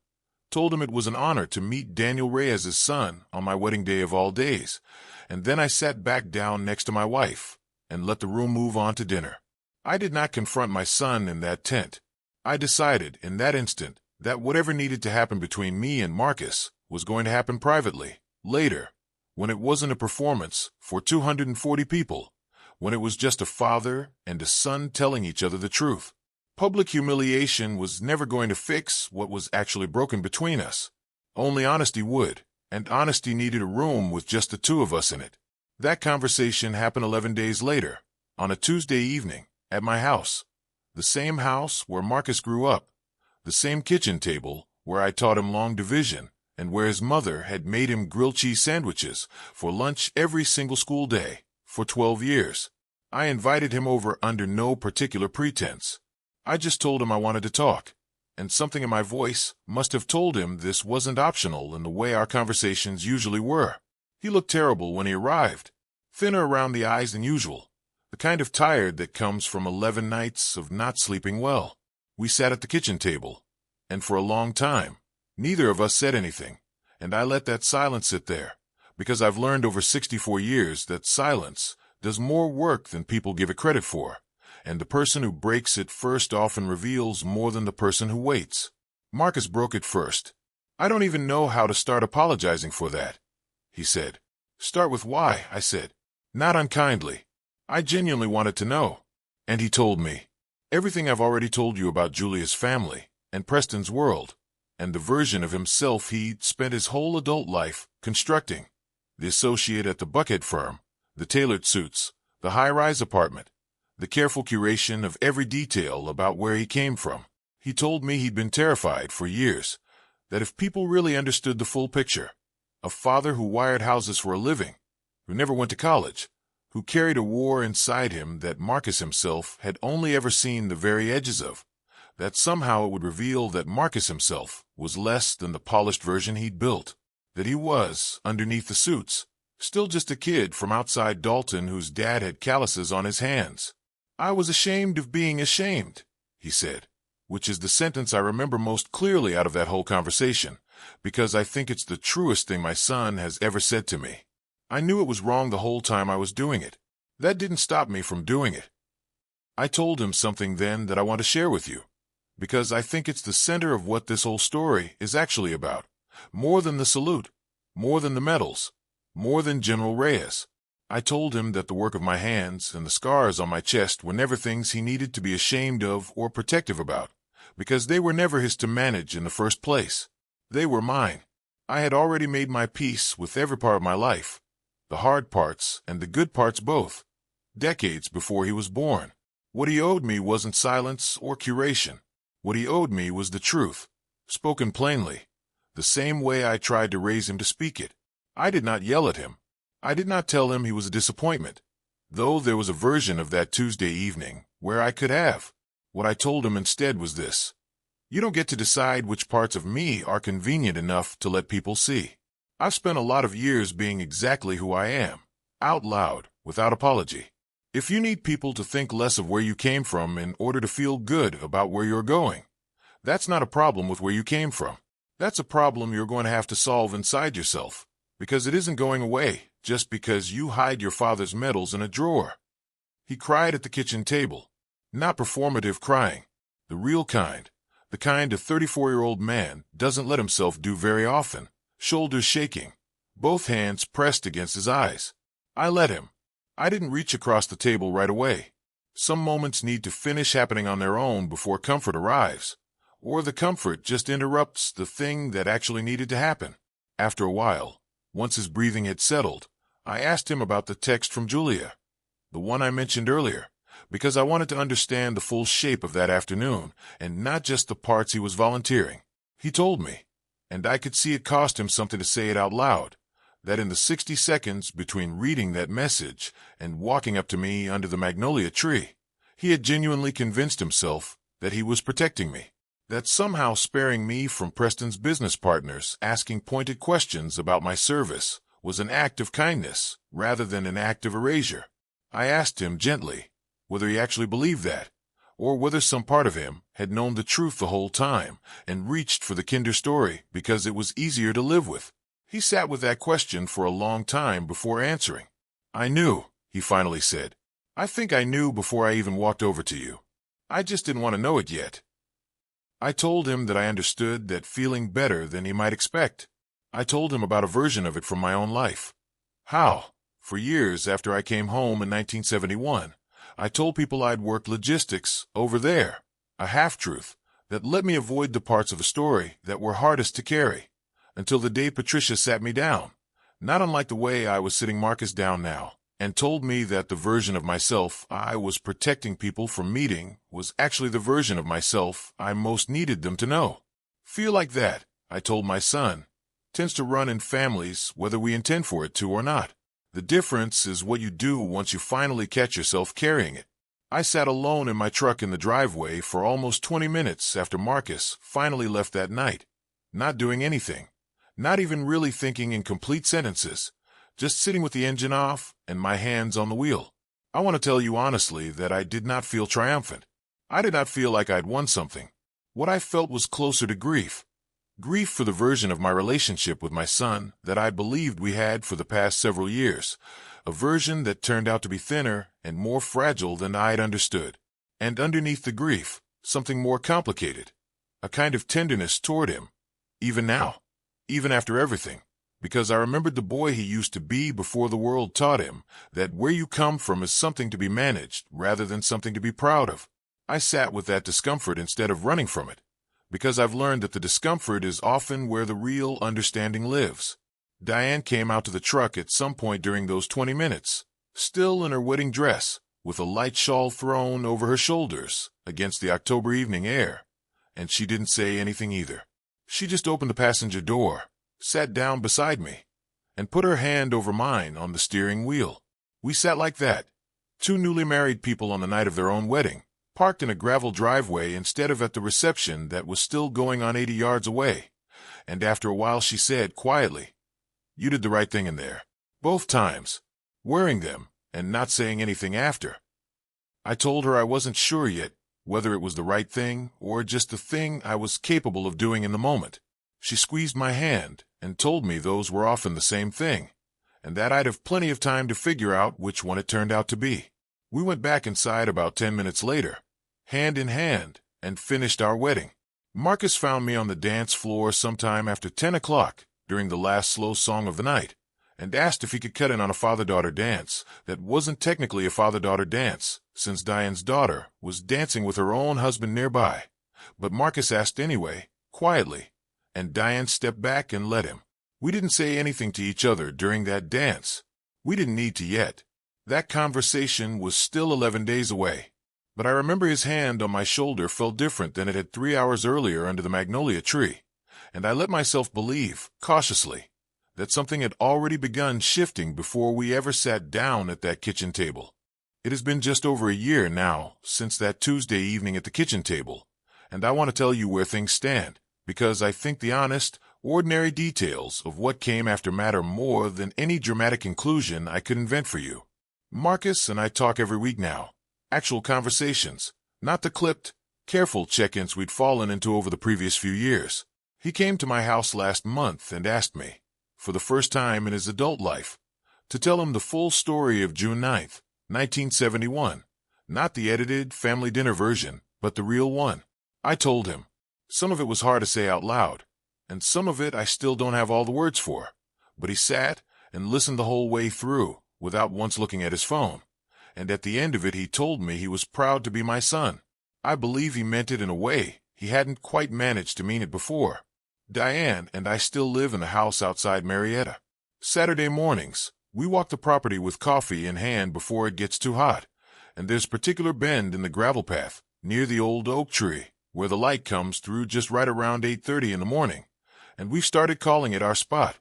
told him it was an honor to meet Daniel Reyes's son on my wedding day of all days, and then I sat back down next to my wife and let the room move on to dinner. I did not confront my son in that tent. I decided in that instant that whatever needed to happen between me and Marcus was going to happen privately, later, when it wasn't a performance for 240 people, when it was just a father and a son telling each other the truth. Public humiliation was never going to fix what was actually broken between us. Only honesty would, and honesty needed a room with just the two of us in it. That conversation happened 11 days later, on a Tuesday evening, at my house. The same house where Marcus grew up, the same kitchen table where I taught him long division, and where his mother had made him grilled cheese sandwiches for lunch every single school day for 12 years. I invited him over under no particular pretense. I just told him I wanted to talk, and something in my voice must have told him this wasn't optional in the way our conversations usually were. He looked terrible when he arrived, thinner around the eyes than usual, the kind of tired that comes from 11 nights of not sleeping well. We sat at the kitchen table, and for a long time, neither of us said anything, and I let that silence sit there, because I've learned over 64 years that silence does more work than people give it credit for. And the person who breaks it first often reveals more than the person who waits. Marcus broke it first. "I don't even know how to start apologizing for that," he said. "Start with why," I said. Not unkindly. I genuinely wanted to know. And he told me. Everything I've already told you about Julia's family, and Preston's world, and the version of himself he'd spent his whole adult life constructing. The associate at the bucket firm, the tailored suits, the high-rise apartment, the careful curation of every detail about where he came from. He told me he'd been terrified for years, that if people really understood the full picture, a father who wired houses for a living, who never went to college, who carried a war inside him that Marcus himself had only ever seen the very edges of, that somehow it would reveal that Marcus himself was less than the polished version he'd built, that he was, underneath the suits, still just a kid from outside Dalton whose dad had calluses on his hands. "I was ashamed of being ashamed," he said, which is the sentence I remember most clearly out of that whole conversation, because I think it's the truest thing my son has ever said to me. I knew it was wrong the whole time I was doing it. That didn't stop me from doing it. I told him something then that I want to share with you, because I think it's the center of what this whole story is actually about. More than the salute, more than the medals, more than General Reyes. I told him that the work of my hands and the scars on my chest were never things he needed to be ashamed of or protective about, because they were never his to manage in the first place. They were mine. I had already made my peace with every part of my life, the hard parts and the good parts both, decades before he was born. What he owed me wasn't silence or curation. What he owed me was the truth, spoken plainly, the same way I tried to raise him to speak it. I did not yell at him. I did not tell him he was a disappointment, though there was a version of that Tuesday evening where I could have. What I told him instead was this: you don't get to decide which parts of me are convenient enough to let people see. I've spent a lot of years being exactly who I am, out loud, without apology. If you need people to think less of where you came from in order to feel good about where you're going, that's not a problem with where you came from. That's a problem you're going to have to solve inside yourself, because it isn't going away just because you hide your father's medals in a drawer. He cried at the kitchen table. Not performative crying, the real kind, the kind a 34-year-old man doesn't let himself do very often, shoulders shaking, both hands pressed against his eyes. I let him. I didn't reach across the table right away. Some moments need to finish happening on their own before comfort arrives, or the comfort just interrupts the thing that actually needed to happen. After a while, once his breathing had settled, I asked him about the text from Julia, the one I mentioned earlier, because I wanted to understand the full shape of that afternoon and not just the parts he was volunteering. He told me, and I could see it cost him something to say it out loud, that in the 60 seconds between reading that message and walking up to me under the magnolia tree, he had genuinely convinced himself that he was protecting me, that somehow sparing me from Preston's business partners asking pointed questions about my service was an act of kindness rather than an act of erasure. I asked him gently whether he actually believed that, or whether some part of him had known the truth the whole time and reached for the kinder story because it was easier to live with. He sat with that question for a long time before answering. I knew, he finally said. I think I knew before I even walked over to you. I just didn't want to know it yet. I told him that I understood that feeling better than he might expect. I told him about a version of it from my own life. How, for years after I came home in 1971, I told people I'd worked logistics over there, a half-truth that let me avoid the parts of a story that were hardest to carry, until the day Patricia sat me down, not unlike the way I was sitting Marcus down now, and told me that the version of myself I was protecting people from meeting was actually the version of myself I most needed them to know. Feel like that, I told my son, tends to run in families whether we intend for it to or not. The difference is what you do once you finally catch yourself carrying it. I sat alone in my truck in the driveway for almost 20 minutes after Marcus finally left that night, not doing anything, not even really thinking in complete sentences, just sitting with the engine off and my hands on the wheel. I want to tell you honestly that I did not feel triumphant. I did not feel like I'd won something. What I felt was closer to grief. Grief for the version of my relationship with my son that I believed we had for the past several years, a version that turned out to be thinner and more fragile than I'd understood. And underneath the grief, something more complicated, a kind of tenderness toward him, even now, even after everything, because I remembered the boy he used to be before the world taught him that where you come from is something to be managed rather than something to be proud of. I sat with that discomfort instead of running from it, because I've learned that the discomfort is often where the real understanding lives. Diane came out to the truck at some point during those 20 minutes, still in her wedding dress, with a light shawl thrown over her shoulders against the October evening air, and she didn't say anything either. She just opened the passenger door, sat down beside me, and put her hand over mine on the steering wheel. We sat like that, two newly married people on the night of their own wedding, parked in a gravel driveway instead of at the reception that was still going on 80 yards away, and after a while she said quietly, "You did the right thing in there, both times, wearing them and not saying anything after." I told her I wasn't sure yet whether it was the right thing or just the thing I was capable of doing in the moment. She squeezed my hand and told me those were often the same thing, and that I'd have plenty of time to figure out which one it turned out to be. We went back inside about 10 minutes later, hand in hand, and finished our wedding. Marcus found me on the dance floor sometime after 10 o'clock during the last slow song of the night, and asked if he could cut in on a father-daughter dance that wasn't technically a father-daughter dance, since Diane's daughter was dancing with her own husband nearby, But Marcus asked anyway, quietly, and Diane stepped back and let him. We didn't say anything to each other during that dance. We didn't need to yet. That conversation was still 11 days away. But I remember his hand on my shoulder felt different than it had 3 hours earlier under the magnolia tree, and I let myself believe, cautiously, that something had already begun shifting before we ever sat down at that kitchen table. It has been just over a year now since that Tuesday evening at the kitchen table, and I want to tell you where things stand, because I think the honest, ordinary details of what came after matter more than any dramatic conclusion I could invent for you. Marcus and I talk every week now. Actual conversations, not the clipped, careful check-ins we'd fallen into over the previous few years. He came to my house last month and asked me, for the first time in his adult life, to tell him the full story of June 9th, 1971. Not the edited family dinner version, but the real one. I told him. Some of it was hard to say out loud, and some of it I still don't have all the words for. But he sat and listened the whole way through, without once looking at his phone. And at the end of it he told me he was proud to be my son. I believe he meant it in a way he hadn't quite managed to mean it before. Diane and I still live in the house outside Marietta. Saturday mornings, we walk the property with coffee in hand before it gets too hot, and there's a particular bend in the gravel path near the old oak tree where the light comes through just right around 8:30 in the morning, and we've started calling it our spot,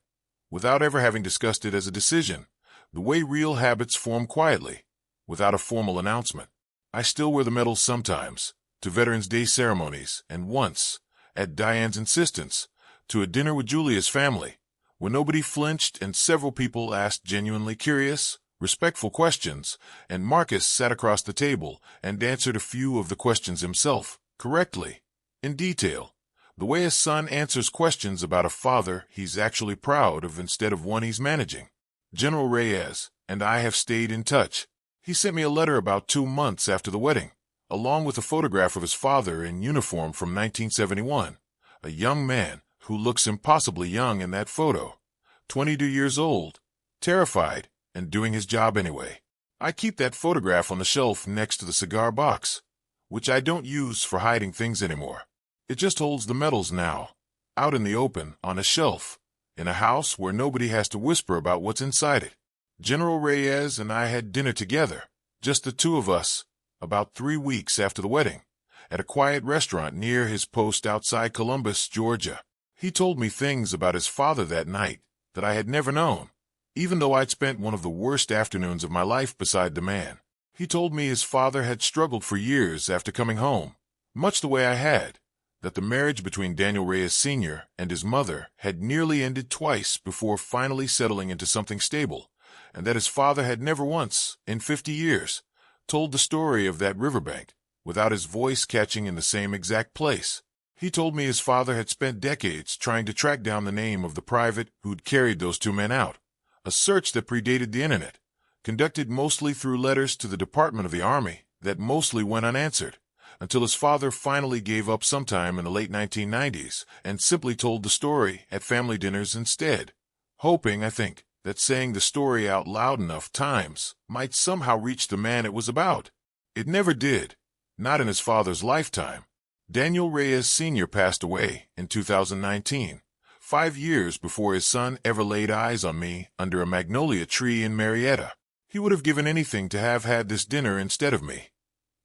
without ever having discussed it as a decision, the way real habits form quietly, without a formal announcement. I still wear the medals sometimes, to Veterans Day ceremonies, and once, at Diane's insistence, to a dinner with Julia's family, where nobody flinched and several people asked genuinely curious, respectful questions, and Marcus sat across the table and answered a few of the questions himself, correctly, in detail, the way a son answers questions about a father he's actually proud of instead of one he's managing. General Reyes and I have stayed in touch. He sent me a letter about 2 months after the wedding, along with a photograph of his father in uniform from 1971, a young man who looks impossibly young in that photo, 22 years old, terrified, and doing his job anyway. I keep that photograph on the shelf next to the cigar box, which I don't use for hiding things anymore. It just holds the medals now, out in the open, on a shelf, in a house where nobody has to whisper about what's inside it. General Reyes and I had dinner together, just the two of us, about 3 weeks after the wedding, at a quiet restaurant near his post outside Columbus, Georgia. He told me things about his father that night that I had never known, even though I'd spent one of the worst afternoons of my life beside the man. He told me his father had struggled for years after coming home, much the way I had, that the marriage between Daniel Reyes Sr. and his mother had nearly ended twice before finally settling into something stable, and that his father had never once, in 50 years, told the story of that riverbank without his voice catching in the same exact place. He told me his father had spent decades trying to track down the name of the private who'd carried those two men out, a search that predated the internet, conducted mostly through letters to the Department of the Army that mostly went unanswered, until his father finally gave up sometime in the late 1990s and simply told the story at family dinners instead, hoping, I think, that saying the story out loud enough times might somehow reach the man it was about. It never did, not in his father's lifetime. Daniel Reyes Sr. passed away in 2019, 5 years before his son ever laid eyes on me under a magnolia tree in Marietta. He would have given anything to have had this dinner instead of me,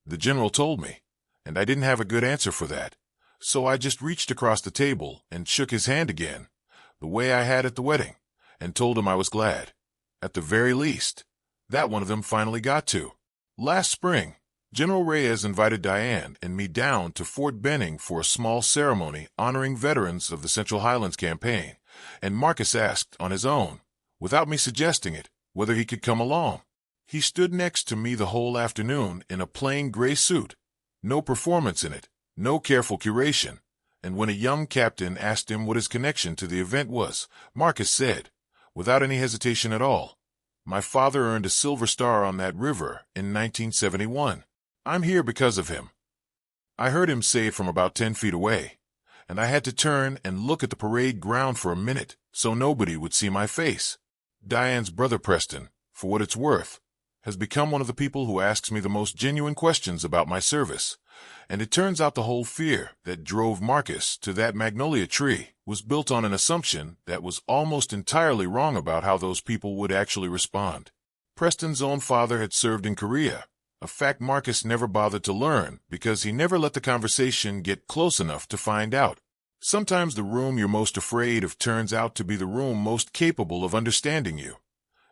the general told me, and I didn't have a good answer for that, so I just reached across the table and shook his hand again, the way I had at the wedding, and told him I was glad, at the very least, that one of them finally got to. Last spring, General Reyes invited Diane and me down to Fort Benning for a small ceremony honoring veterans of the Central Highlands Campaign, and Marcus asked on his own, without me suggesting it, whether he could come along. He stood next to me the whole afternoon in a plain gray suit, no performance in it, no careful curation, and when a young captain asked him what his connection to the event was, Marcus said, without any hesitation at all, "My father earned a Silver Star on that river in 1971. I'm here because of him." I heard him say it from about 10 feet away, and I had to turn and look at the parade ground for a minute so nobody would see my face. Diane's brother Preston, for what it's worth, has become one of the people who asks me the most genuine questions about my service, And it turns out the whole fear that drove Marcus to that magnolia tree was built on an assumption that was almost entirely wrong about how those people would actually respond. Preston's own father had served in Korea, a fact Marcus never bothered to learn because he never let the conversation get close enough to find out. Sometimes the room you're most afraid of turns out to be the room most capable of understanding you,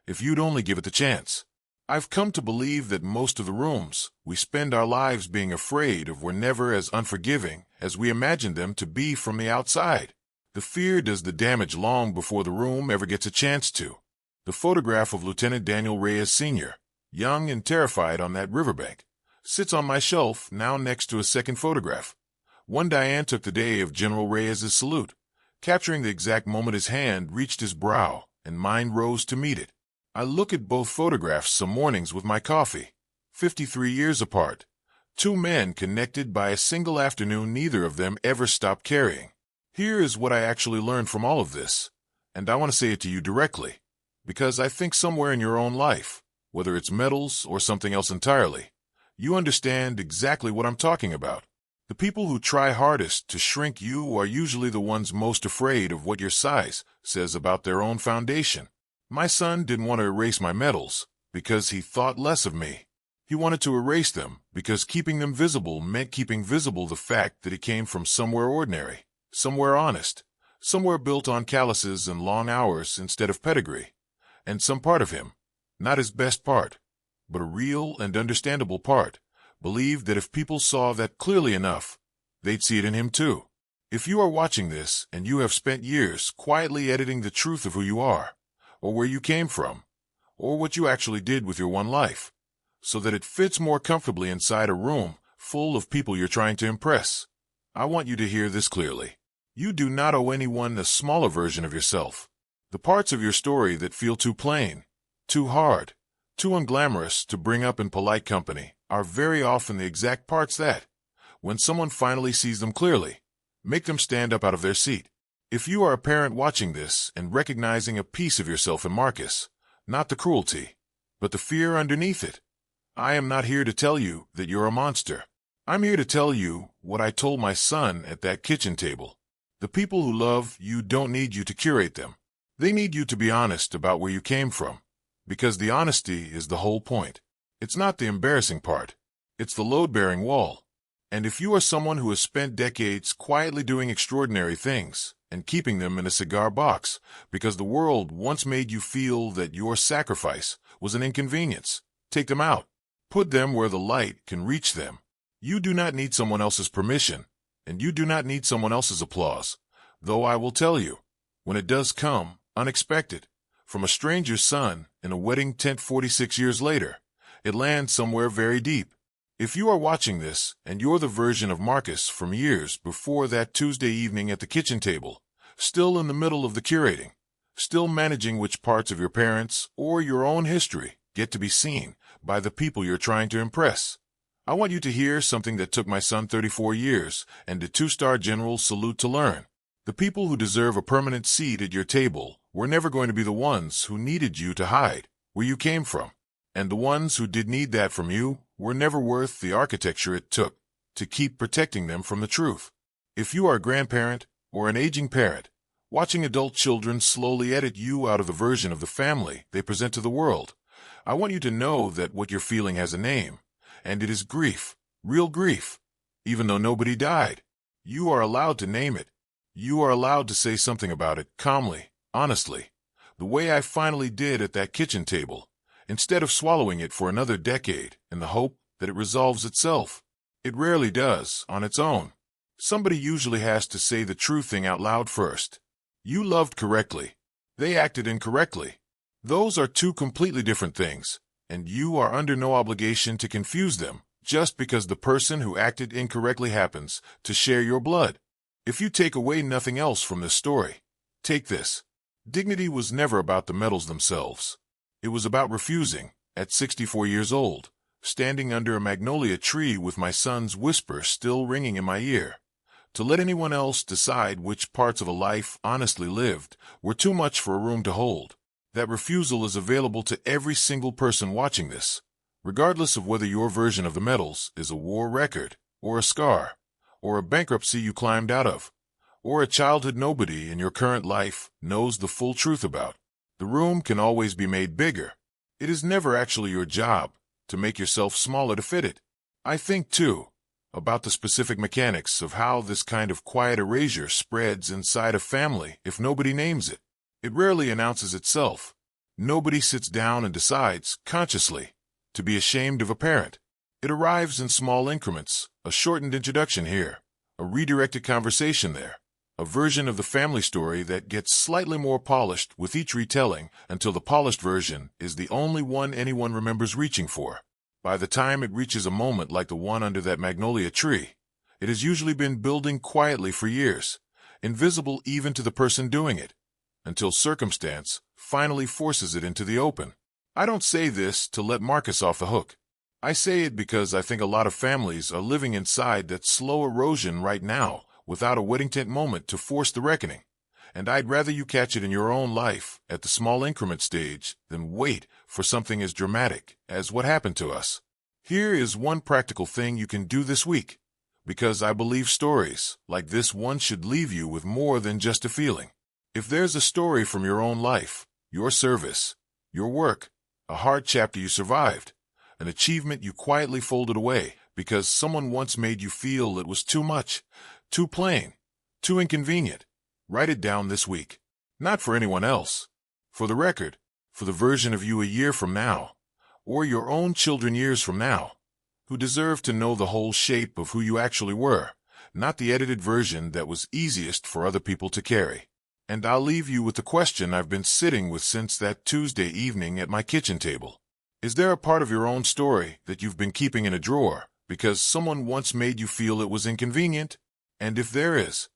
if you'd only give it the chance. I've come to believe that most of the rooms we spend our lives being afraid of were never as unforgiving as we imagined them to be from the outside. The fear does the damage long before the room ever gets a chance to. The photograph of Lieutenant Daniel Reyes Sr., young and terrified on that riverbank, sits on my shelf now next to a second photograph. One Diane took the day of General Reyes's salute, capturing the exact moment his hand reached his brow and mine rose to meet it. I look at both photographs some mornings with my coffee, 53 years apart. Two men connected by a single afternoon neither of them ever stopped carrying. Here is what I actually learned from all of this, and I want to say it to you directly, because I think somewhere in your own life, whether it's medals or something else entirely, you understand exactly what I'm talking about. The people who try hardest to shrink you are usually the ones most afraid of what your size says about their own foundation. My son didn't want to erase my medals because he thought less of me. He wanted to erase them because keeping them visible meant keeping visible the fact that he came from somewhere ordinary, somewhere honest, somewhere built on calluses and long hours instead of pedigree. And some part of him, not his best part, but a real and understandable part, believed that if people saw that clearly enough, they'd see it in him too. If you are watching this and you have spent years quietly editing the truth of who you are, or where you came from, or what you actually did with your one life, so that it fits more comfortably inside a room full of people you're trying to impress, I want you to hear this clearly. You do not owe anyone a smaller version of yourself. The parts of your story that feel too plain, too hard, too unglamorous to bring up in polite company are very often the exact parts that, when someone finally sees them clearly, make them stand up out of their seat. If you are a parent watching this and recognizing a piece of yourself in Marcus, not the cruelty, but the fear underneath it, I am not here to tell you that you're a monster. I'm here to tell you what I told my son at that kitchen table. The people who love you don't need you to curate them. They need you to be honest about where you came from, because the honesty is the whole point. It's not the embarrassing part. It's the load-bearing wall. And if you are someone who has spent decades quietly doing extraordinary things and keeping them in a cigar box because the world once made you feel that your sacrifice was an inconvenience, take them out. Put them where the light can reach them. You do not need someone else's permission, and you do not need someone else's applause, though I will tell you, when it does come, unexpected, from a stranger's son in a wedding tent 46 years later, it lands somewhere very deep. If you are watching this and you're the version of Marcus from years before that Tuesday evening at the kitchen table, still in the middle of the curating, still managing which parts of your parents or your own history get to be seen by the people you're trying to impress, I want you to hear something that took my son 34 years and a two-star general's salute to learn. The people who deserve a permanent seat at your table were never going to be the ones who needed you to hide where you came from. And the ones who did need that from you were never worth the architecture it took to keep protecting them from the truth. If you are a grandparent or an aging parent, watching adult children slowly edit you out of the version of the family they present to the world, I want you to know that what you're feeling has a name, and it is grief, real grief. Even though nobody died, you are allowed to name it. You are allowed to say something about it calmly, honestly, the way I finally did at that kitchen table, instead of swallowing it for another decade in the hope that it resolves itself. It rarely does on its own. Somebody usually has to say the true thing out loud first. You loved correctly. They acted incorrectly. Those are two completely different things, and you are under no obligation to confuse them just because the person who acted incorrectly happens to share your blood. If you take away nothing else from this story, take this. Dignity was never about the medals themselves. It was about refusing, at 64 years old, standing under a magnolia tree with my son's whisper still ringing in my ear, to let anyone else decide which parts of a life honestly lived were too much for a room to hold. That refusal is available to every single person watching this, regardless of whether your version of the medals is a war record or a scar, or a bankruptcy you climbed out of, or a childhood nobody in your current life knows the full truth about. The room can always be made bigger. It is never actually your job to make yourself smaller to fit it. I think, too, about the specific mechanics of how this kind of quiet erasure spreads inside a family if nobody names it. It rarely announces itself. Nobody sits down and decides, consciously, to be ashamed of a parent. It arrives in small increments, a shortened introduction here, a redirected conversation there, a version of the family story that gets slightly more polished with each retelling until the polished version is the only one anyone remembers reaching for. By the time it reaches a moment like the one under that magnolia tree, it has usually been building quietly for years, invisible even to the person doing it, until circumstance finally forces it into the open. I don't say this to let Marcus off the hook. I say it because I think a lot of families are living inside that slow erosion right now without a wedding tent moment to force the reckoning. And I'd rather you catch it in your own life at the small increment stage than wait for something as dramatic as what happened to us. Here is one practical thing you can do this week, because I believe stories like this one should leave you with more than just a feeling. If there's a story from your own life, your service, your work, a hard chapter you survived, an achievement you quietly folded away because someone once made you feel it was too much, too plain, too inconvenient, write it down this week. Not for anyone else. For the record, for the version of you a year from now, or your own children years from now, who deserve to know the whole shape of who you actually were, not the edited version that was easiest for other people to carry. And I'll leave you with the question I've been sitting with since that Tuesday evening at my kitchen table. Is there a part of your own story that you've been keeping in a drawer because someone once made you feel it was inconvenient? And if there is,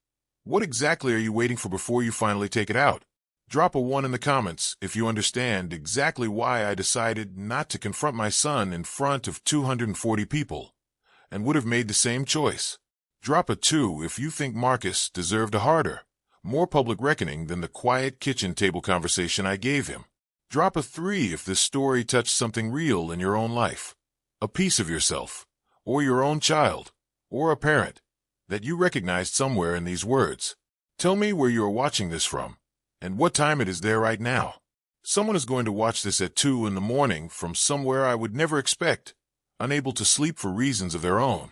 what exactly are you waiting for before you finally take it out? Drop a 1 in the comments if you understand exactly why I decided not to confront my son in front of 240 people, and would have made the same choice. Drop a 2 if you think Marcus deserved a harder, more public reckoning than the quiet kitchen table conversation I gave him. Drop a 3 if this story touched something real in your own life, a piece of yourself, or your own child, or a parent, that you recognized somewhere in these words. Tell me where you are watching this from, and what time it is there right now. Someone is going to watch this at 2 in the morning from somewhere I would never expect, unable to sleep for reasons of their own,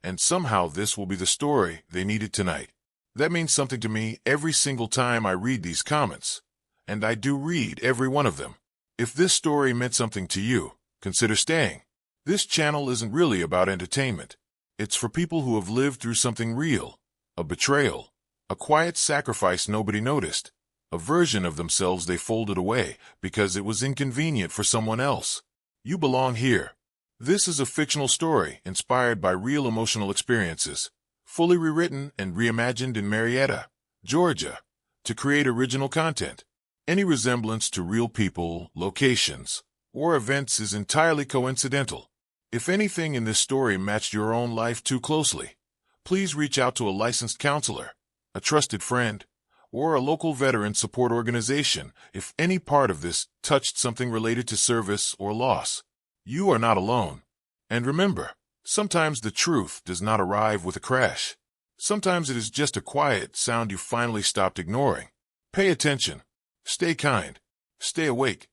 and somehow this will be the story they needed tonight. That means something to me every single time I read these comments, and I do read every one of them. If this story meant something to you, consider staying. This channel isn't really about entertainment. It's for people who have lived through something real, a betrayal, a quiet sacrifice nobody noticed, a version of themselves they folded away because it was inconvenient for someone else. You belong here. This is a fictional story inspired by real emotional experiences, fully rewritten and reimagined in Marietta, Georgia, to create original content. Any resemblance to real people, locations, or events is entirely coincidental. If anything in this story matched your own life too closely, please reach out to a licensed counselor, a trusted friend, or a local veteran support organization if any part of this touched something related to service or loss. You are not alone. And remember, sometimes the truth does not arrive with a crash. Sometimes it is just a quiet sound you finally stopped ignoring. Pay attention. Stay kind. Stay awake.